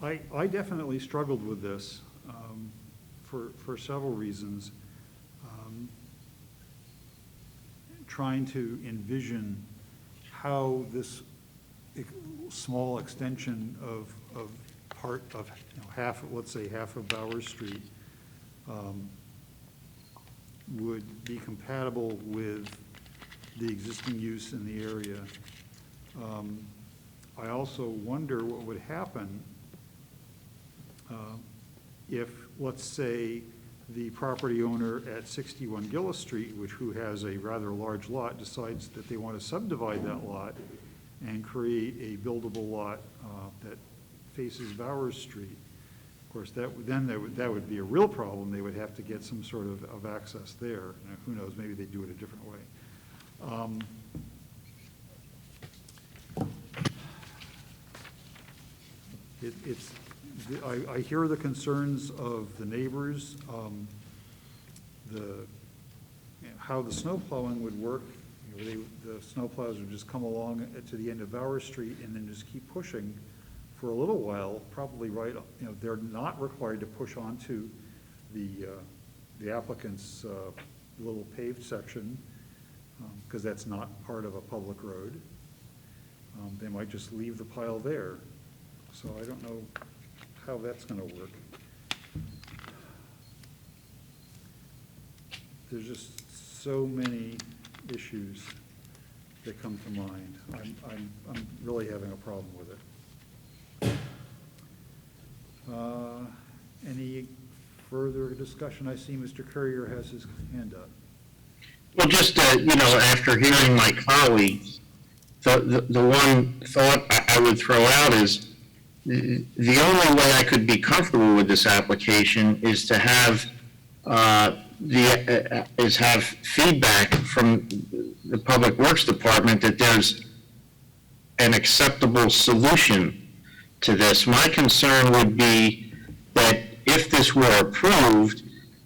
I definitely struggled with this for several reasons. Trying to envision how this small extension of part of let's say half of Bowers Street would be compatible with the existing use in the area. I also wonder what would happen if, let's say, the property owner at 61 Gillis Street, who has a rather large lot, decides that they want to subdivide that lot and create a buildable lot that faces Bowers Street. Of course, that would be a real problem. They would have to get some sort of access there. Now, who knows, maybe they do it a different way. I hear the concerns of the neighbors, how the snow plowing would work. The snow plows would just come along to the end of Bowers Street and then just keep pushing for a little while, probably right, they're not required to push onto the applicant's little paved section, because that's not part of a public road. They might just leave the pile there. So I don't know how that's going to work. There's just so many issues that come to mind. I'm really having a problem with it. Any further discussion? I see Mr. Courier has his hand up. Well, just, after hearing my colleagues, the one thought I would throw out is the only way I could be comfortable with this application is to have have feedback from the Public Works Department that there's an acceptable solution to this. My concern would be that if this were approved,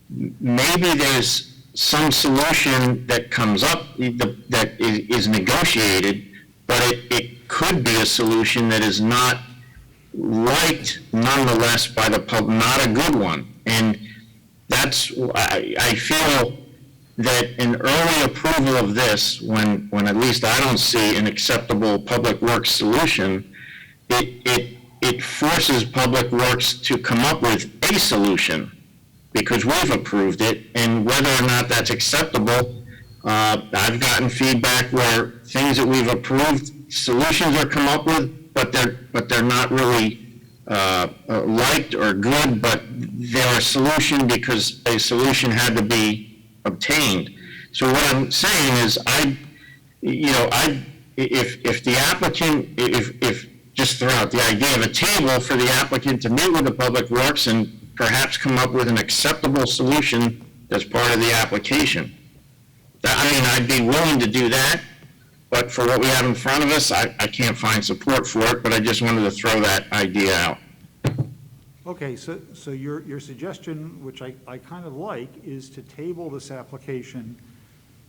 maybe there's some solution that comes up that is negotiated, but it could be a solution that is not liked nonetheless by the public, not a good one. And that's, I feel that an early approval of this, when at least I don't see an acceptable Public Works solution, it forces Public Works to come up with a solution because we've approved it, and whether or not that's acceptable, I've gotten feedback where things that we've approved, solutions are come up with, but they're not really liked or good, but they're a solution because a solution had to be obtained. So what I'm saying is, if the applicant, if just throw out the idea of a table for the applicant to meet with the Public Works and perhaps come up with an acceptable solution as part of the application. I'd be willing to do that, but for what we have in front of us, I can't find support for it, but I just wanted to throw that idea out. Okay, so your suggestion, which I kind of like, is to table this application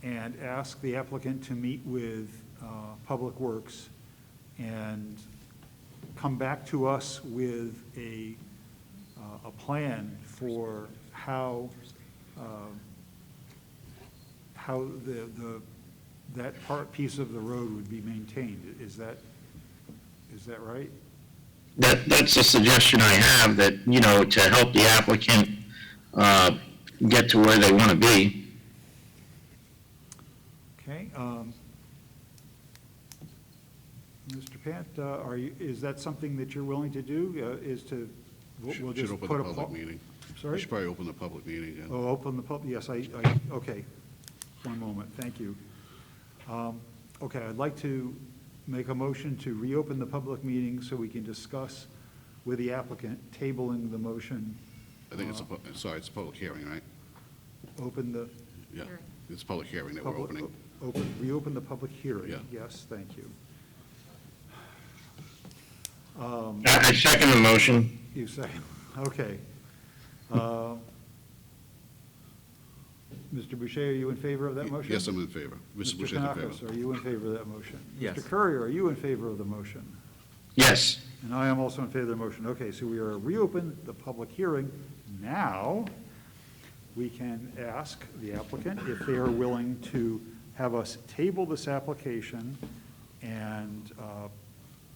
and ask the applicant to meet with Public Works and come back to us with a plan for how that piece of the road would be maintained. Is that right? That's a suggestion I have, that, to help the applicant get to where they want to be. Okay. Mr. Pant, is that something that you're willing to do, we'll Should just open put the public meeting. Sorry? We should probably open the public meeting. And Oh, open the public, yes, okay. One moment, thank you. Okay, I'd like to make a motion to reopen the public meeting so we can discuss with the applicant, tabling the motion. I think it's a public hearing, right? Open the. Yeah, it's a public hearing that we're opening. Reopen the public hearing. Yeah. Yes, thank you. I second the motion. You second, okay. Mr. Boucher, are you in favor of that motion? Yes, I'm in favor. Mr. Boucher's in Kanakis, favor. are you in favor of that motion? Yes. Mr. Courier, are you in favor of the motion? Yes. And I am also in favor of the motion. Okay, so we are reopen the public hearing. Now, we can ask the applicant if they are willing to have us table this application and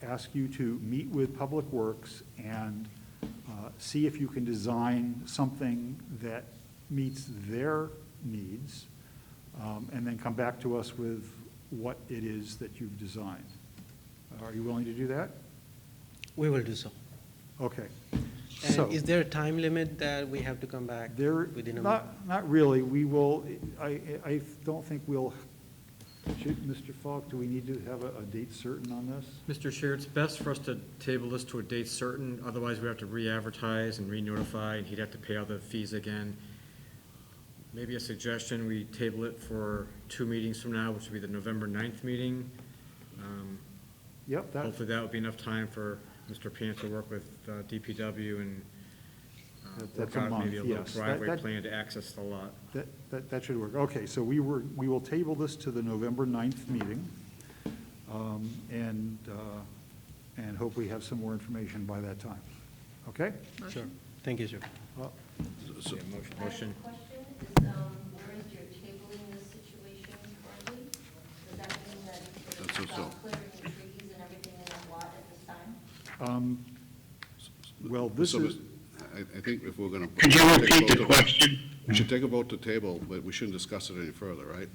ask you to meet with Public Works and see if you can design something that meets their needs, and then come back to us with what it is that you've designed. Are you willing to do that? We will do so. Okay. And So, is there a time limit that we have to come back within a month? not really. We will, I don't think we'll, Mr. Falk, do we need to have a date certain on this? Mr. Chair, it's best for us to table this to a date certain, otherwise we have to re-advertise and re-notify, and he'd have to pay all the fees again. Maybe a suggestion, we table it for 2 meetings from now, which would be the November 9th meeting. Yep, Hopefully that would be enough time for Mr. Pant to work with DPW and That's work a out month, maybe a little yes. driveway That- plan to access the lot. That should work. Okay, so we will table this to the November 9th meeting, and hope we have some more information by that time. Okay? Sure. Thank you, sir. Well, So- Motion. Question is, where is your tabling this situation currently? Does that mean that That's so. clearing the trees and everything in that lot at this time? Well, this So, is, I think if we're going to. Could you repeat the question? We should take a vote to table, but we shouldn't discuss it any further, right?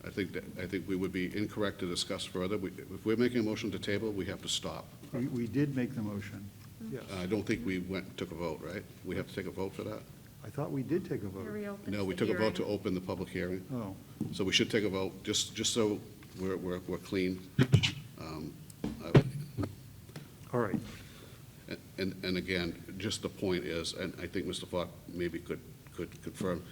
I think we would be incorrect to discuss further. If we're making a motion to table, we have to stop. we did make the motion. Yes. I don't think we took a vote, right? We have to take a vote for that? I thought we did take a vote. No, we took a vote to open the public hearing. Oh, So we should take a vote, just so we're clean. all right. And again, just the point is, and I think Mr. Falk maybe could confirm,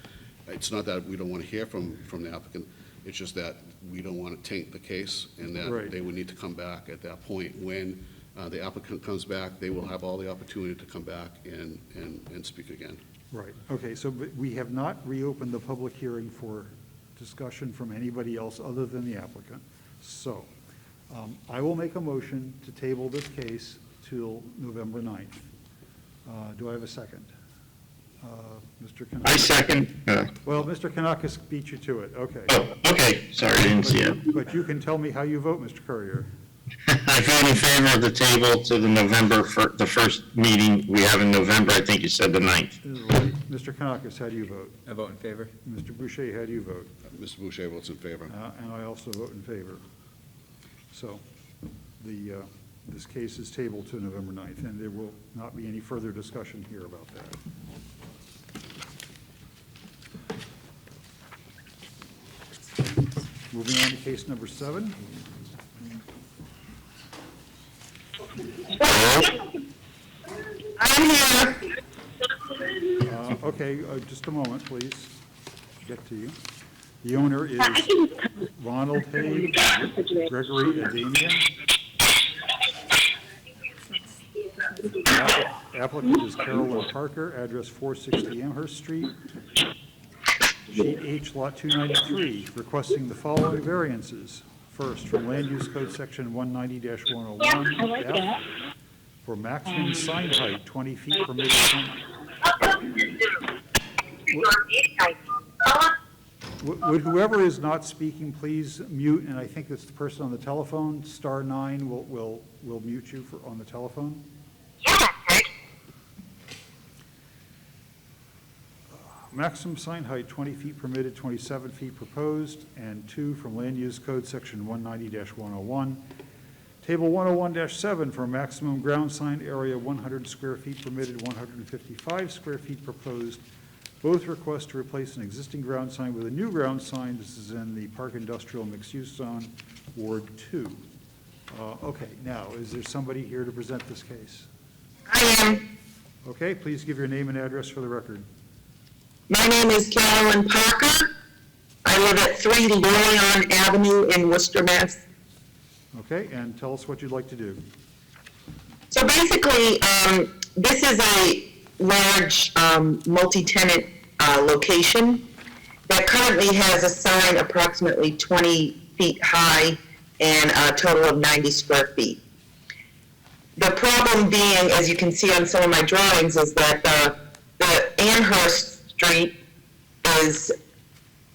it's not that we don't want to hear from the applicant, it's just that we don't want to taint the case, and that Right. they would need to come back at that point. When the applicant comes back, they will have all the opportunity to come back and speak again. Right, okay, so but we have not reopened the public hearing for discussion from anybody else other than the applicant. So, I will make a motion to table this case till November 9th. Do I have a second? Mr. Kanakis? I second. Well, Mr. Kanakis beat you to it, okay. Oh, okay, sorry, I didn't see it. But you can tell me how you vote, Mr. Courier. I vote in favor of the table to the November, the first meeting we have in November, I think you said the 9th. Mr. Kanakis, how do you vote? I vote in favor. Mr. Boucher, how do you vote? Mr. Boucher votes in favor. And I also vote in favor. So this case is tabled to November 9th, and there will not be any further discussion here about that. Moving on to case number 7. I'm here. Okay, just a moment, please. Get to you. The owner is Ronald Hay, Gregory Adamian. Applicant is Carolyn Parker, address 460 Amherst Street, Sheet H, Lot 293, requesting the following variances. First, from Land Use Code Section 190-101, F, for maximum sign height, 20 feet permitted. Would whoever is not speaking please mute, and I think it's the person on the telephone, *9 will mute you on the telephone. Maximum sign height, 20 feet permitted, 27 feet proposed, and 2 from Land Use Code Section 190-101. Table 101-7 for maximum ground sign area, 100 square feet permitted, 155 square feet proposed. Both request to replace an existing ground sign with a new ground sign. This is in the Park Industrial Mixed Use Zone, Ward 2. Okay, now, is there somebody here to present this case? I am. Okay, please give your name and address for the record. My name is Carolyn Parker. I live at 3 Lorient Avenue in Worcester, Mass. Okay, and tell us what you'd like to do. So basically, this is a large multi-tenant location that currently has a sign approximately 20 feet high and a total of 90 square feet. The problem being, as you can see on some of my drawings, is that the Amherst Street is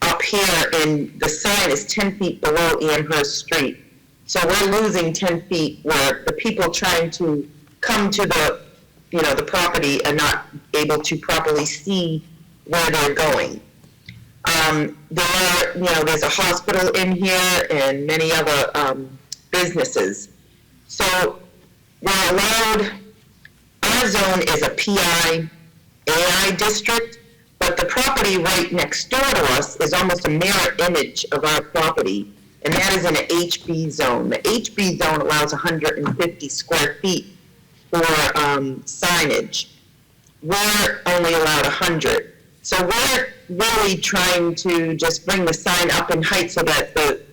up here and the sign is 10 feet below Amherst Street. So we're losing 10 feet where the people trying to come to the property are not able to properly see where they're going. There's a hospital in here and many other businesses. So we're allowed, our zone is a PI AI district, but the property right next door to us is almost a mirror image of our property, and that is in an HB zone. The HB zone allows 150 square feet for signage. We're only allowed 100. So we're really trying to just bring the sign up in height so that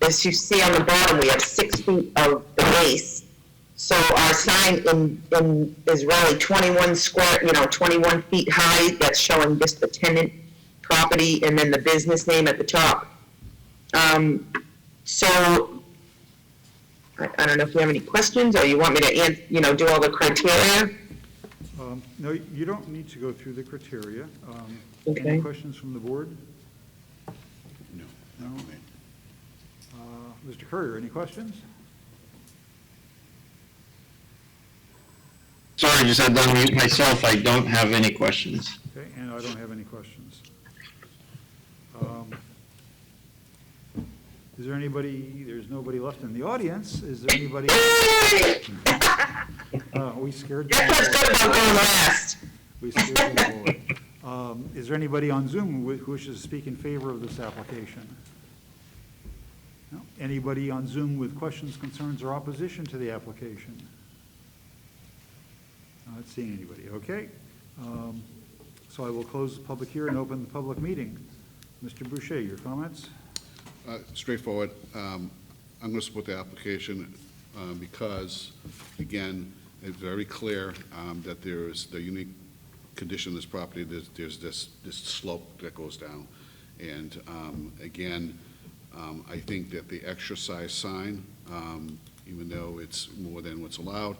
as you see on the bottom, we have 6 feet of the base. So our sign is really 21 feet high. That's showing just the tenant property and then the business name at the top. So I don't know if you have any questions or you want me to, do all the criteria. No, you don't need to go through the criteria. Okay. Any questions from the board? No. No? Mr. Courier, any questions? Sorry, just had to unmute myself. I don't have any questions. Okay, and I don't have any questions. Is there anybody, there's nobody left in the audience, is there anybody? We scared the We scared the Lord. Is there anybody on Zoom who wishes to speak in favor of this application? No? Anybody on Zoom with questions, concerns, or opposition to the application? Not seeing anybody, okay. So I will close the public hearing and open the public meeting. Mr. Boucher, your comments? Straightforward. I'm going to support the application because, again, it's very clear that there is the unique condition of this property. There's this slope that goes down. And again, I think that the extra size sign, even though it's more than what's allowed,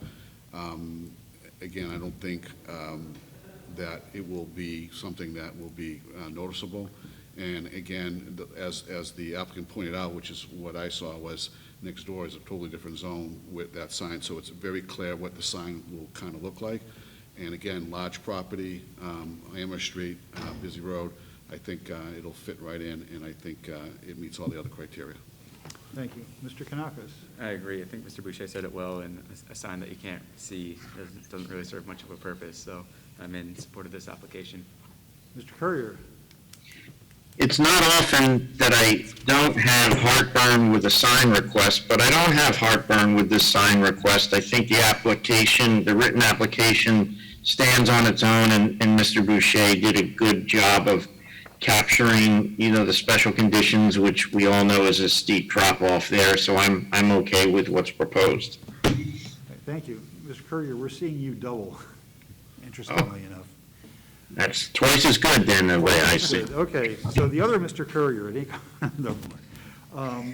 again, I don't think that it will be something that will be noticeable. And again, as the applicant pointed out, which is what I saw, was next door is a totally different zone with that sign, so it's very clear what the sign will kind of look like. And again, large property, Amherst Street, busy road, I think it'll fit right in, and I think it meets all the other criteria. Thank you. Mr. Kanakis? I agree. I think Mr. Boucher said it well, and a sign that you can't see doesn't really serve much of a purpose, so I'm in support of this application. Mr. Courier? It's not often that I don't have heartburn with a sign request, but I don't have heartburn with this sign request. I think the application, the written application, stands on its own, and Mr. Boucher did a good job of capturing, the special conditions, which we all know is a steep drop off there, so I'm okay with what's proposed. Okay, thank you. Mr. Courier, we're seeing you double, interestingly enough. That's twice as good then, the way I see it. Okay, so the other Mr. Courier, no more.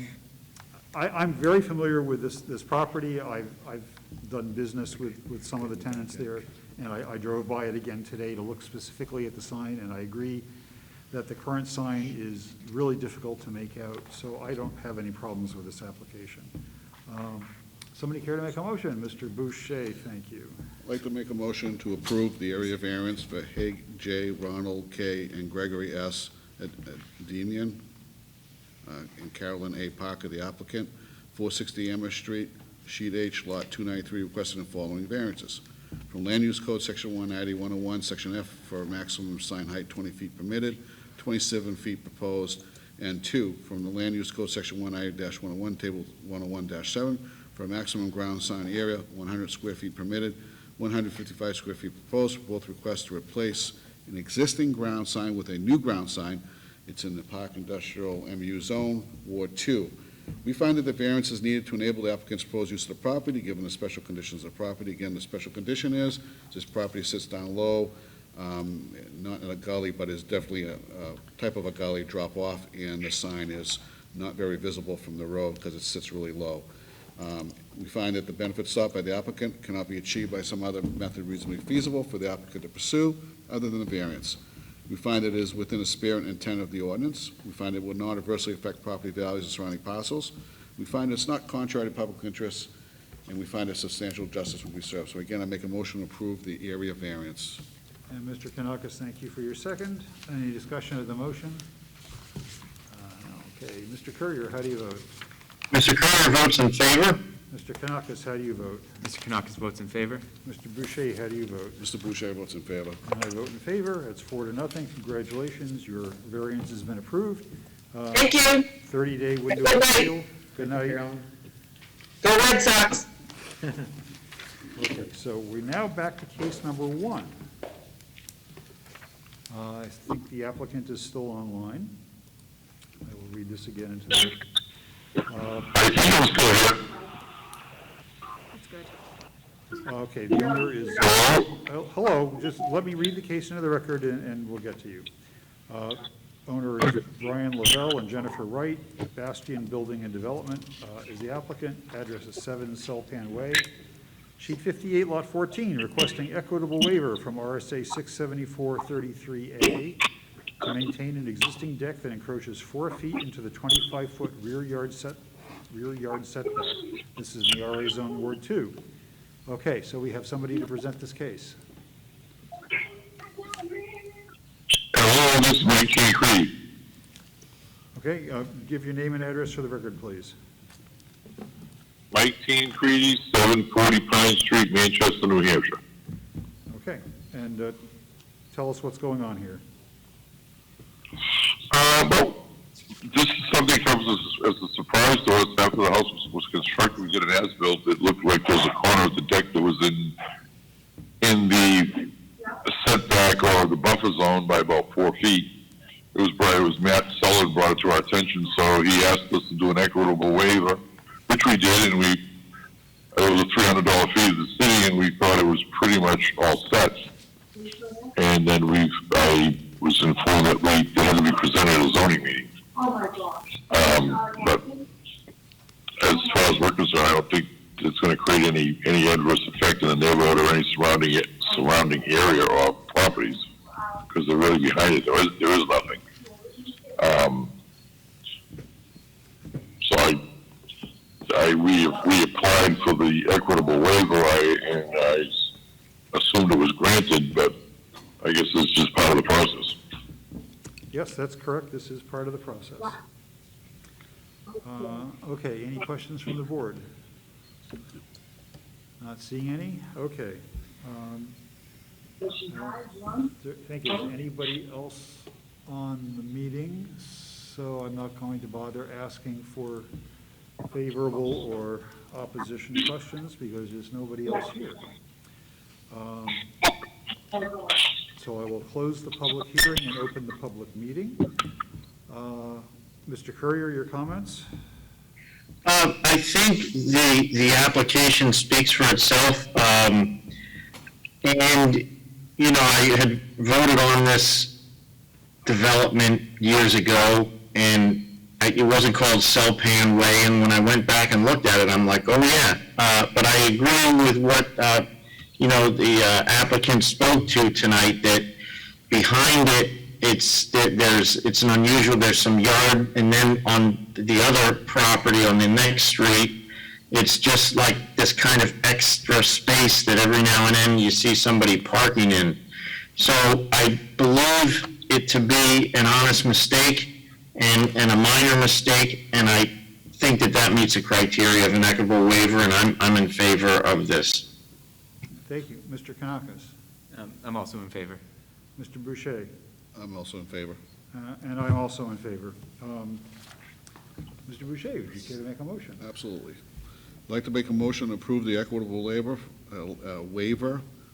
I'm very familiar with this property. I've done business with some of the tenants there, and I drove by it again today to look specifically at the sign, and I agree that the current sign is really difficult to make out, so I don't have any problems with this application. Somebody care to make a motion? Mr. Boucher, thank you. I'd like to make a motion to approve the area variance for Haig J., Ronald K., and Gregory S. Demian and Carolyn A. Parker, the applicant, 460 Amherst Street, Sheet H, Lot 293, requesting the following variances. From Land Use Code, Section 190, 101, Section F, for a maximum sign height 20 feet permitted, 27 feet proposed, and 2, from the Land Use Code, Section 190-101, Table 101-7, for a maximum ground sign area, 100 square feet permitted, 155 square feet proposed. Both requests to replace an existing ground sign with a new ground sign. It's in the Park Industrial MU Zone, Ward 2. We find that the variance is needed to enable the applicant's proposed use of the property, given the special conditions of the property. Again, the special condition is this property sits down low, not in a gully, but is definitely a type of a gully drop off, and the sign is not very visible from the road because it sits really low. We find that the benefits sought by the applicant cannot be achieved by some other method reasonably feasible for the applicant to pursue other than the variance. We find it is within the spirit and intent of the ordinance. We find it will not adversely affect property values of surrounding parcels. We find it's not contrary to public interest, and we find that substantial justice will be served. So again, I make a motion to approve the area variance. And Mr. Kanakis, thank you for your second. Any discussion of the motion? Okay, Mr. Courier, how do you vote? Mr. Courier votes in favor. Mr. Kanakis, how do you vote? Mr. Kanakis votes in favor. Mr. Boucher, how do you vote? Mr. Boucher votes in favor. And I vote in favor. It's 4-0. Congratulations, your variance has been approved. Thank you. 30-day window Good of night. appeal. Good night. Go Red Sox. Okay, so we're now back to case number 1. I think the applicant is still online. I will read this again into the... That's good. Okay, the owner is... hello, just let me read the case into the record and we'll get to you. Owner is Brian Lavelle and Jennifer Wright. Bastion Building and Development is the applicant. Address is 7 Selpan Way. Sheet 58, Lot 14, requesting equitable waiver from RSA 674-33A to maintain an existing deck that encroaches 4 feet into the 25-foot rear yard setback. This is in the RA Zone Ward 2. Okay, so we have somebody to present this case. Hello, this is Mike Tancredi. Okay, give your name and address for the record, please. Mike Tancredi, 740 Pine Street, Manchester, New Hampshire. Okay, and tell us what's going on here. Well, this is something that comes as a surprise to us. After the house was constructed, we did an as-built. It looked like there was a corner of the deck that was in the setback or the buffer zone by about 4 feet. It was Matt Sullivan brought it to our attention, so he asked us to do an equitable waiver, which we did, and it was a $300 fee to the city, and we thought it was pretty much all set. And then I was informed that they had to be presented at a zoning meeting. But as far as we're concerned, I don't think it's going to create any adverse effect in the neighborhood or any surrounding area or properties, because they're really behind it. There is nothing. So we applied for the equitable waiver, and I assumed it was granted, but I guess it's just part of the process. Yes, that's correct. This is part of the process. Okay, any questions from the board? Not seeing any? Okay. Thank you. Is anybody else on the meeting? So I'm not going to bother asking for favorable or opposition questions because there's nobody else here. So I will close the public hearing and open the public meeting. Mr. Courier, your comments? I think the application speaks for itself. And, you know, I had voted on this development years ago, and it wasn't called Salpan Way, and when I went back and looked at it, I'm like, oh, yeah. But I agree with what, you know, the applicant spoke to tonight, that behind it, it's an unusual, there's some yard, and then on the other property on the next street, it's just like this kind of extra space that every now and then you see somebody parking in. So I believe it to be an honest mistake and a minor mistake, and I think that meets the criteria of an equitable waiver, and I'm in favor of this. Thank you. Mr. Kanakis? I'm also in favor. Mr. Boucher? I'm also in favor. And I'm also in favor. Mr. Boucher, would you care to make a motion? Absolutely. I'd like to make a motion to approve the equitable waiver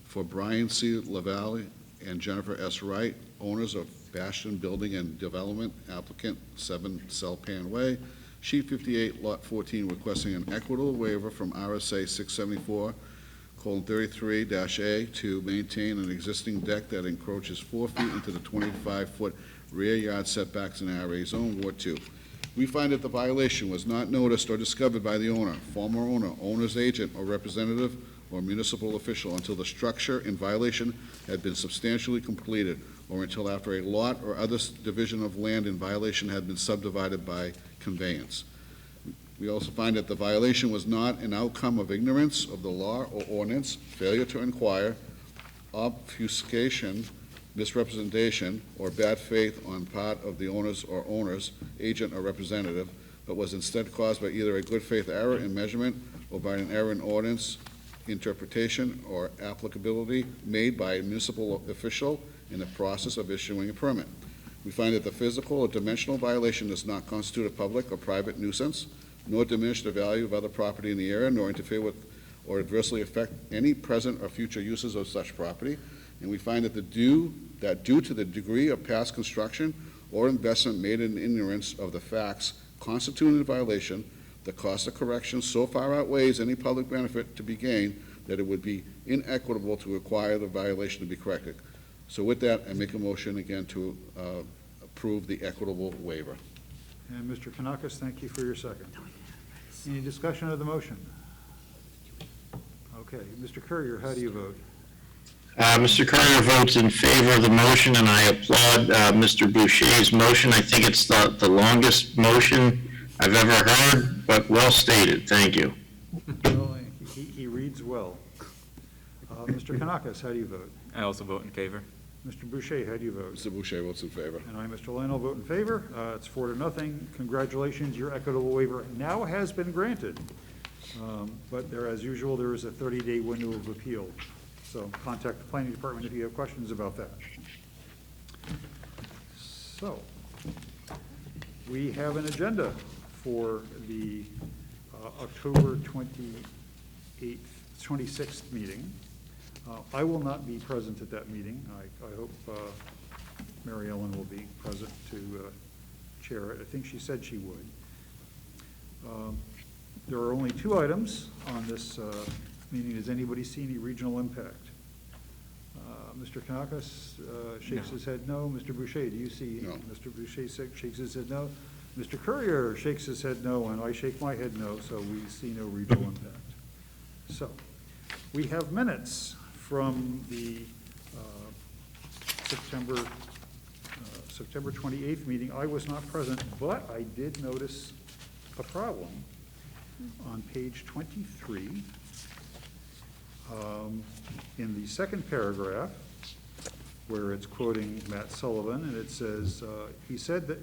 for Brian C. LaValle and Jennifer S. Wright, owners of Bastion Building and Development, applicant 7 Salpan Way, sheet 58, lot 14, requesting an equitable waiver from RSA 674:33-A to maintain an existing deck that encroaches 4 feet into the 25-foot rear yard setbacks in RA Zone, Ward 2. We find that the violation was not noticed or discovered by the owner, former owner, owner's agent, or representative, or municipal official until the structure in violation had been substantially completed, or until after a lot or other division of land in violation had been subdivided by conveyance. We also find that the violation was not an outcome of ignorance of the law or ordinance, failure to inquire, obfuscation, misrepresentation, or bad faith on part of the owner's or owner's agent or representative, but was instead caused by either a good faith error in measurement or by an error in ordinance interpretation or applicability made by a municipal official in the process of issuing a permit. We find that the physical or dimensional violation does not constitute a public or private nuisance, nor diminish the value of other property in the area, nor interfere with or adversely affect any present or future uses of such property. And we find that due to the degree of past construction or investment made in ignorance of the facts constituting the violation, the cost of correction so far outweighs any public benefit to be gained that it would be inequitable to require the violation to be corrected. So with that, I make a motion again to approve the equitable waiver. And Mr. Kanakis, thank you for your second. Any discussion of the motion? Okay. Mr. Courier, how do you vote? Mr. Courier votes in favor of the motion, and I applaud Mr. Boucher's motion. I think it's the longest motion I've ever heard, but well stated. Thank you. Well, he reads well. Mr. Kanakis, how do you vote? I also vote in favor. Mr. Boucher, how do you vote? Mr. Boucher votes in favor. And I, Mr. Lionel, vote in favor. It's 4-0. Congratulations, your equitable waiver now has been granted. But there, as usual, there is a 30-day window of appeal. So contact the planning department if you have questions about that. So, we have an agenda for the October 26th meeting. I will not be present at that meeting. I hope Mary Ellen will be present to chair it. I think she said she would. There are only 2 items on this meeting. Does anybody see any regional impact? Mr. Kanakis shakes his head no. Mr. Boucher, do you see? No. Mr. Boucher shakes his head no. Mr. Courier shakes his head no, and I shake my head no, so we see no regional impact. So, we have minutes from the September 28th meeting. I was not present, but I did notice a problem on page 23. In the second paragraph, where it's quoting Matt Sullivan, and it says, he said that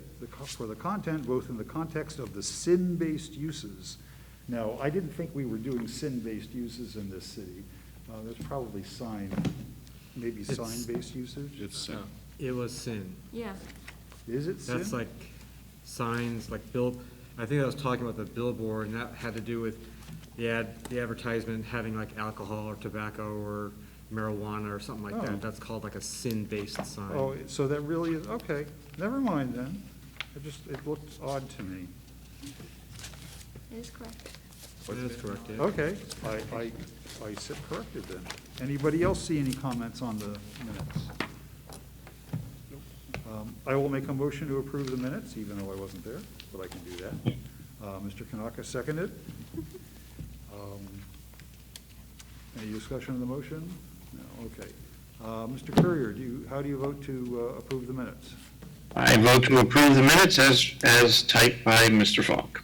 for the content, both in the context of the sin-based uses. Now, I didn't think we were doing sin-based uses in this city. There's probably maybe sign-based usage. It's sin. It was sin. Yeah. Is it sin? That's like signs, like I think I was talking about the billboard, and that had to do with the advertisement having like alcohol or tobacco or marijuana or something like Oh. that. That's called like a sin-based sign. Oh, so that really is, okay, never mind then. It looked odd to me. It is correct. That is correct, yeah. Okay, I sit corrected then. Anybody else see any comments on the minutes? I will make a motion to approve the minutes, even though I wasn't there, but I can do that. Mr. Kanaka seconded. Any discussion on the motion? No, okay. Mr. Courier, how do you vote to approve the minutes? I vote to approve the minutes as typed by Mr. Falk.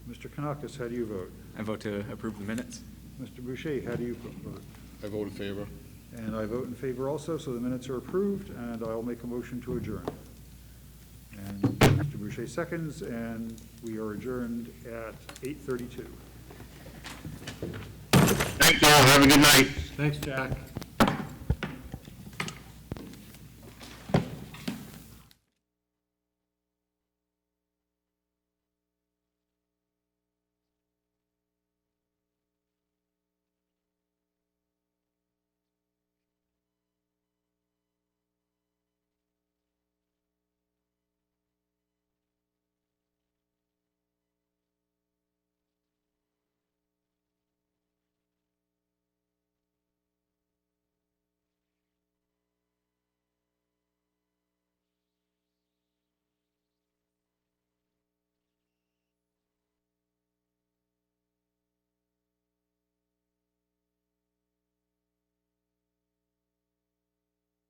Mr. Kanakis, how do you vote? I vote to approve the minutes. Mr. Boucher, how do you vote? I vote in favor. And I vote in favor also, so the minutes are approved, and I'll make a motion to adjourn. And Mr. Boucher seconds, and we are adjourned at 8:32. Thank you all. Have a good night. Thanks, Jack.